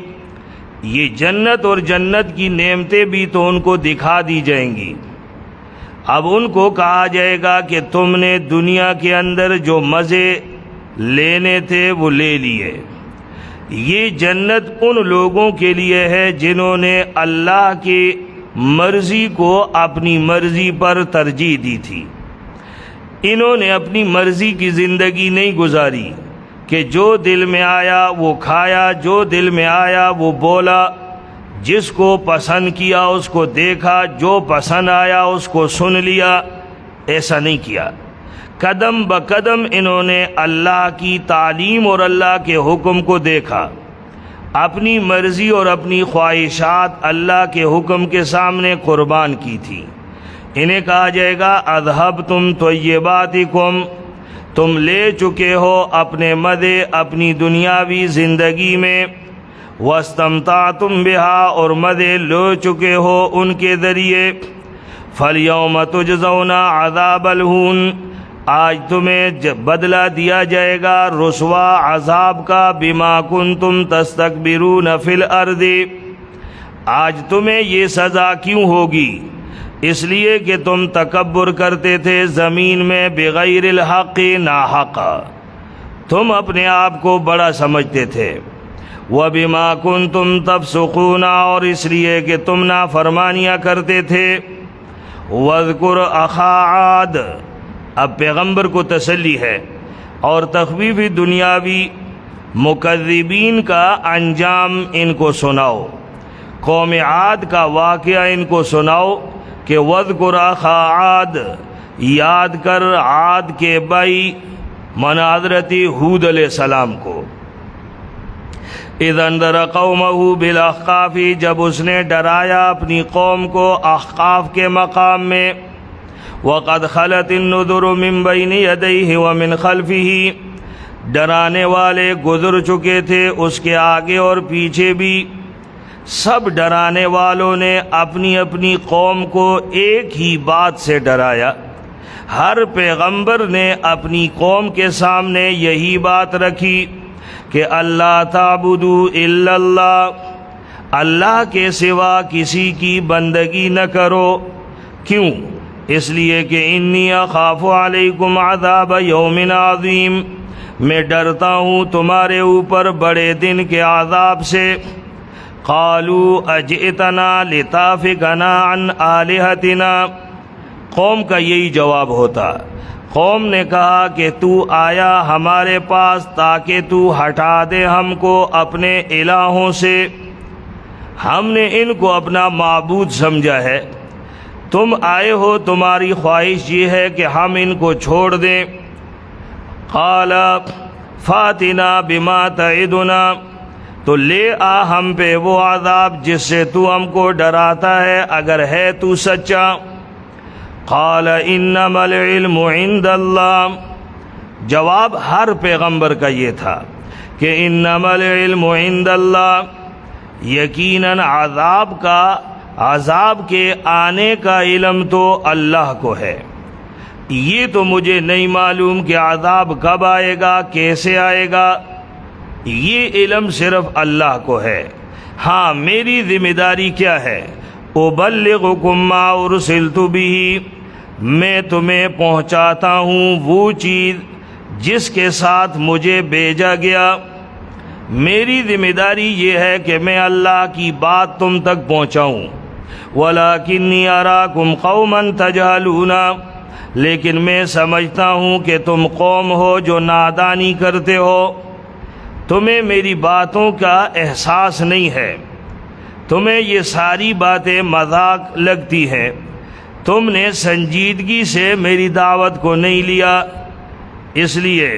یہ جنت اور جنت کی نعمتیں بھی تو ان کو دکھا دی جائیں گی۔ اب ان کو کہا جائے گا کہ تم نے دنیا کے اندر جو مزے لینے تھے وہ لے لیے۔ یہ جنت ان لوگوں کے لیے ہے جنہوں نے اللہ کی مرضی کو اپنی مرضی پر ترجیح دی تھی۔ انہوں نے اپنی مرضی کی زندگی نہیں گزاری کہ جو دل میں آیا وہ کھایا، جو دل میں آیا وہ بولا، جس کو پسند کیا اس کو دیکھا، جو پسند آیا اس کو سن لیا۔ ایسا نہیں کیا، قدم بقدم انہوں نے اللہ کی تعلیم اور اللہ کے حکم کو دیکھا، اپنی مرضی اور اپنی خواہشات اللہ کے حکم کے سامنے قربان کی تھی۔ انہیں کہا جائے گا اذهبتم طیباتکم، تم لے چکے ہو اپنے مزے اپنی دنیاوی زندگی میں، واستمتعتم بها، اور مزے لے چکے ہو ان کے ذریعے، فالیوم تجزون عذاب الہون، آج تمہیں بدلہ دیا جائے گا رسوا عذاب کا، بما کنتم تستکبرون فی الارض، آج تمہیں یہ سزا کیوں ہوگی؟ اس لیے کہ تم تکبر کرتے تھے زمین میں بغیر الحق، ناحق، تم اپنے آپ کو بڑا سمجھتے تھے۔ وبما کنتم تفسقون، اور اس لیے کہ تم نافرمانیاں کرتے تھے۔ واذکر اخا عاد، اب پیغمبر کو تسلی ہے اور تخویف دنیاوی مکذبین کا انجام ان کو سناؤ، قوم عاد کا واقعہ ان کو سناؤ کہ وذکر اخا عاد، یاد کر عاد کے بھائی من حضرت ہود علیہ السلام کو، اذ انذر قومہ بالاحقاف، جب اس نے ڈرایا اپنی قوم کو احقاف کے مقام میں، وقد خلت النذر من بین یدیہ ومن خلفہ، ڈرانے والے گزر چکے تھے اس کے آگے اور پیچھے بھی۔ سب ڈرانے والوں نے اپنی اپنی قوم کو ایک ہی بات سے ڈرایا، ہر پیغمبر نے اپنی قوم کے سامنے یہی بات رکھی کہ اللہ تعبدوا الا اللہ، اللہ کے سوا کسی کی بندگی نہ کرو۔ کیوں؟ اس لیے کہ انی اخاف علیکم عذاب یوم عظیم، میں ڈرتا ہوں تمہارے اوپر بڑے دن کے عذاب سے۔ قالوا اجئتنا لتافکنا عن آلہتنا، قوم کا یہی جواب ہوتا۔ قوم نے کہا کہ تو آیا ہمارے پاس تاکہ تو ہٹا دے ہم کو اپنے الہوں سے، ہم نے ان کو اپنا معبود سمجھا ہے، تم آئے ہو تمہاری خواہش یہ ہے کہ ہم ان کو چھوڑ دیں۔ قال فاتنا بما تعدنا، تو لے آ ہم پہ وہ عذاب جس سے تو ہم کو ڈراتا ہے اگر ہے تو سچا۔ قال انما العلم عند اللہ، جواب ہر پیغمبر کا یہ تھا کہ انما العلم عند اللہ، یقیناً عذاب کے آنے کا علم تو اللہ کو ہے، یہ تو مجھے نہیں معلوم کہ عذاب کب آئے گا، کیسے آئے گا، یہ علم صرف اللہ کو ہے۔ ہاں میری ذمہ داری کیا ہے؟ ابلغکم ما ارسلت بہ، میں تمہیں پہنچاتا ہوں وہ چیز جس کے ساتھ مجھے بھیجا گیا. میری ذمہ داری یہ ہے کہ میں اللہ کی بات تم تک پہنچاؤں. وَلَكِنِّي أَرَاكُمْ قَوْمًا تَجْهَلُونَ، لیکن میں سمجھتا ہوں کہ تم قوم ہو جو نادانی کرتے ہو. تمہیں میری باتوں کا احساس نہیں ہے، تمہیں یہ ساری باتیں مذاق لگتی ہیں، تم نے سنجیدگی سے میری دعوت کو نہیں لیا. اس لیے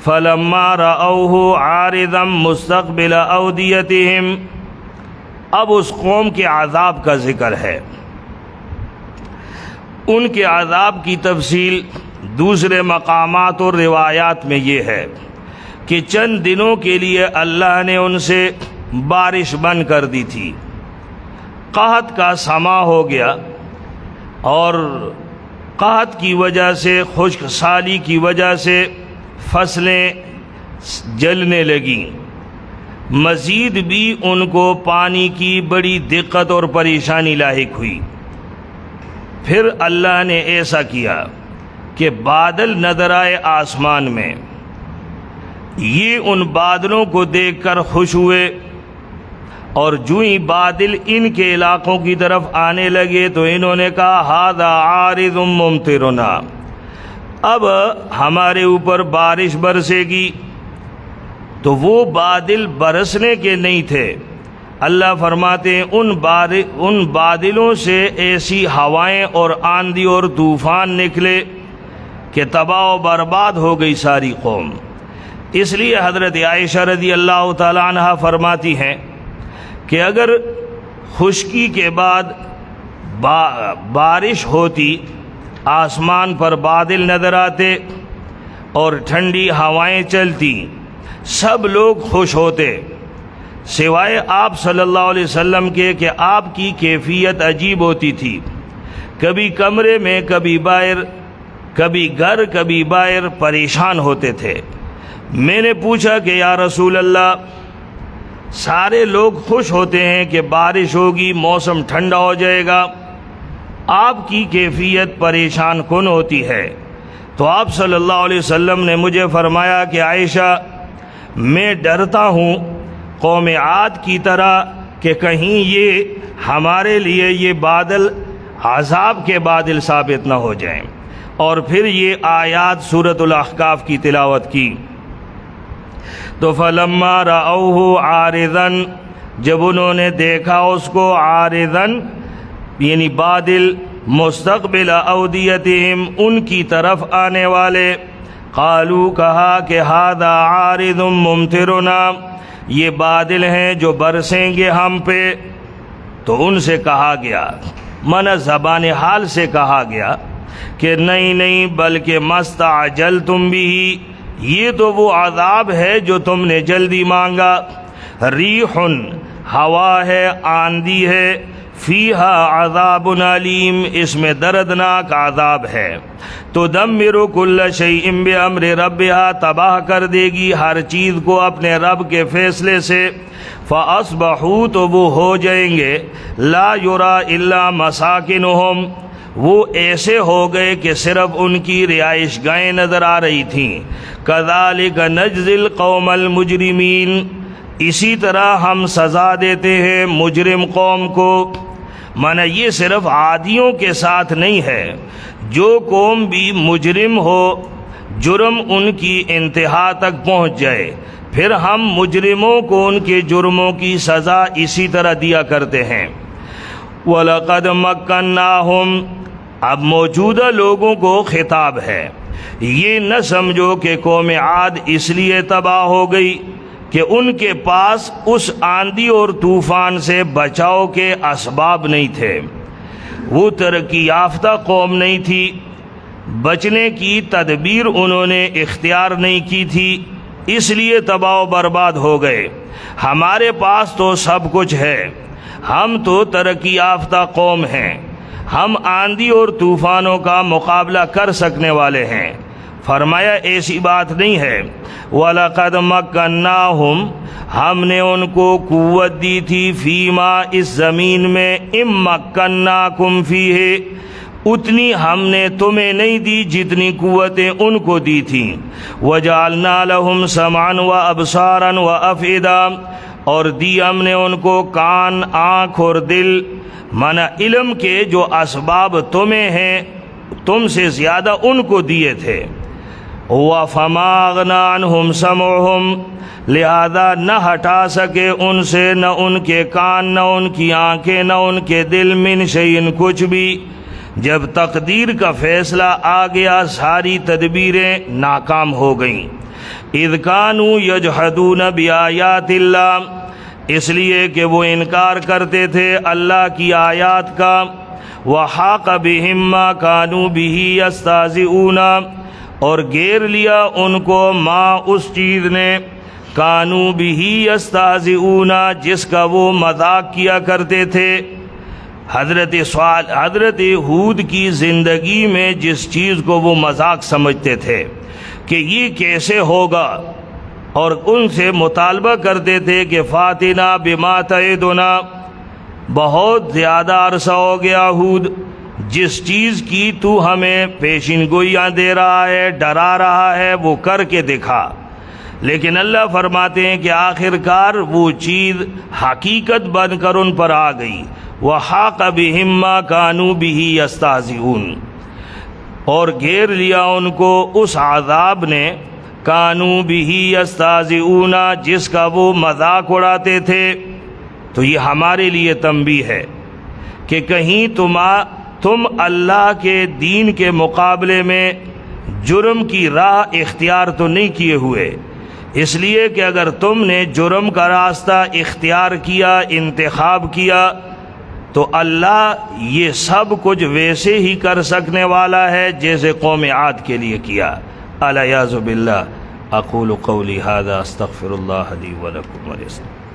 فَلَمَّا رَأَوْهُ عَارِضًا مُسْتَقْبِلَ أَوْدِيَتِهِمْ، اب اس قوم کے عذاب کا ذکر ہے. ان کے عذاب کی تفصیل دوسرے مقامات اور روایات میں یہ ہے کہ چند دنوں کے لیے اللہ نے ان سے بارش بند کر دی تھی. قحط کا سما ہو گیا اور قحط کی وجہ سے، خشک سالی کی وجہ سے فصلیں جلنے لگیں. مزید بھی ان کو پانی کی بڑی دقت اور پریشانی لاحق ہوئی. پھر اللہ نے ایسا کیا کہ بادل نظر آئے آسمان میں. یہ ان بادلوں کو دیکھ کر خوش ہوئے، اور جو ہی بادل ان کے علاقوں کی طرف آنے لگے تو انہوں نے کہا ھذا عارض ممطرنا، اب ہمارے اوپر بارش برسے گی. تو وہ بادل برسنے کے نہیں تھے. اللہ فرماتے ہیں ان بادلوں سے ایسی ہوائیں اور آندھی اور طوفان نکلے کہ تباہ و برباد ہو گئی ساری قوم. اس لیے حضرت عائشہ رضی اللہ تعالی عنہ فرماتی ہیں کہ اگر خشکی کے بعد بارش ہوتی، آسمان پر بادل نظر آتے اور ٹھنڈی ہوائیں چلتی، سب لوگ خوش ہوتے سوائے آپ صلی اللہ علیہ وسلم کے کہ آپ کی کیفیت عجیب ہوتی تھی. کبھی کمرے میں، کبھی باہر، کبھی گھر کبھی باہر پریشان ہوتے تھے. میں نے پوچھا کہ یا رسول اللہ، سارے لوگ خوش ہوتے ہیں کہ بارش ہوگی، موسم ٹھنڈا ہو جائے گا، آپ کی کیفیت پریشان کن ہوتی ہے. تو آپ صلی اللہ علیہ وسلم نے مجھے فرمایا کہ عائشہ، میں ڈرتا ہوں قوم عاد کی طرح کہ کہیں یہ ہمارے لیے یہ بادل عذاب کے بادل ثابت نہ ہو جائیں. اور پھر یہ آیات سورۃ الاحقاف کی تلاوت کی. تو فَلَمَّا رَأَوْهُ عَارِضًا، جب انہوں نے دیکھا اس کو عارضاً یعنی بادل مستقبل اودیتہم ان کی طرف آنے والے، قالوا کہا کہ ھذا عارض ممطرنا، یہ بادل ہیں جو برسیں گے ہم پہ. تو ان سے کہا گیا، من زبان حال سے کہا گیا کہ نہیں بلکہ مستعجلتم بھی، یہ تو وہ عذاب ہے جو تم نے جلدی مانگا. ریح، ہوا ہے، آندھی ہے، فیہا عذاب علیم، اس میں دردناک عذاب ہے. تدمر کل شیء بامر ربہا، تباہ کر دے گی ہر چیز کو اپنے رب کے فیصلے سے. فاصبحوا، تو وہ ہو جائیں گے، لا یری الا مساکنہم، وہ ایسے ہو گئے کہ صرف ان کی رہائش گاہیں نظر آ رہی تھیں. کذالک نجزی القوم المجرمین، اسی طرح ہم سزا دیتے ہیں مجرم قوم کو. مانا یہ صرف عادیوں کے ساتھ نہیں ہے، جو قوم بھی مجرم ہو، جرم ان کی انتہا تک پہنچ جائے، پھر ہم مجرموں کو ان کے جرموں کی سزا اسی طرح دیا کرتے ہیں. وَلَقَدْ مَكَّنَّاهُمْ، اب موجودہ لوگوں کو خطاب ہے. یہ نہ سمجھو کہ قوم عاد اس لیے تباہ ہو گئی کہ ان کے پاس اس آندھی اور طوفان سے بچاؤ کے اسباب نہیں تھے. وہ ترقی یافتہ قوم نہیں تھی، بچنے کی تدبیر انہوں نے اختیار نہیں کی تھی، اس لیے تباہ و برباد ہو گئے. ہمارے پاس تو سب کچھ ہے، ہم تو ترقی یافتہ قوم ہیں، ہم آندھی اور طوفانوں کا مقابلہ کر سکنے والے ہیں. فرمایا ایسی بات نہیں ہے. وَلَقَدْ مَكَّنَّاهُمْ، ہم نے ان کو قوت دی تھی، فیما، اس زمین میں، اِن مَّكَّنَّاكُمْ فِيهِ، اتنی ہم نے تمہیں نہیں دی جتنی قوتیں ان کو دی تھیں. وَجَعَلْنَا لَهُمْ سَمْعًا وَأَبْصَارًا وَأَفْئِدَةً اور دی ہم نے ان کو کان، آنکھ اور دل. مانا علم کے جو اسباب تمہیں ہیں تم سے زیادہ ان کو دیے تھے. وَفَمَا أَغْنَىٰ عَنْهُمْ سَمْعُهُمْ لہذا نہ ہٹا سکے ان سے نہ ان کے کان، نہ ان کی آنکھیں، نہ ان کے دل، من شیء کچھ بھی. جب تقدیر کا فیصلہ آ گیا ساری تدبیریں ناکام ہو گئیں. اذ کانوا یجحدون بآیات اللہ اس لیے کہ وہ انکار کرتے تھے اللہ کی آیات کا. وحاق بہم ما کانوا بہ یستہزئون اور گھیر لیا ان کو ما اس چیز نے کانوا بہ یستہزئون جس کا وہ مذاق کیا کرتے تھے. حضرت ہود کی زندگی میں جس چیز کو وہ مذاق سمجھتے تھے کہ یہ کیسے ہوگا، اور ان سے مطالبہ کرتے تھے کہ فاتنا بما تعدنا، بہت زیادہ عرصہ ہو گیا ہود، جس چیز کی تو ہمیں پیشین گوئیاں دے رہا ہے، ڈرا رہا ہے، وہ کر کے دکھا. لیکن اللہ فرماتے ہیں کہ آخر کار وہ چیز حقیقت بن کر ان پر آ گئی. وحاق بہم ما کانوا بہ یستہزئون اور گھیر لیا ان کو اس عذاب نے کانوا بہ یستہزئون جس کا وہ مذاق اڑاتے تھے. تو یہ ہمارے لیے تنبیہ ہے کہ کہیں تم اللہ کے دین کے مقابلے میں جرم کی راہ اختیار تو نہیں کیے ہوئے. اس لیے کہ اگر تم نے جرم کا راستہ اختیار کیا، انتخاب کیا، تو اللہ یہ سب کچھ ویسے ہی کر سکنے والا ہے جیسے قوم عاد کے لیے کیا. الیاذ باللہ. اقول قولی ھذا استغفر اللہ لی ولکم ولسائر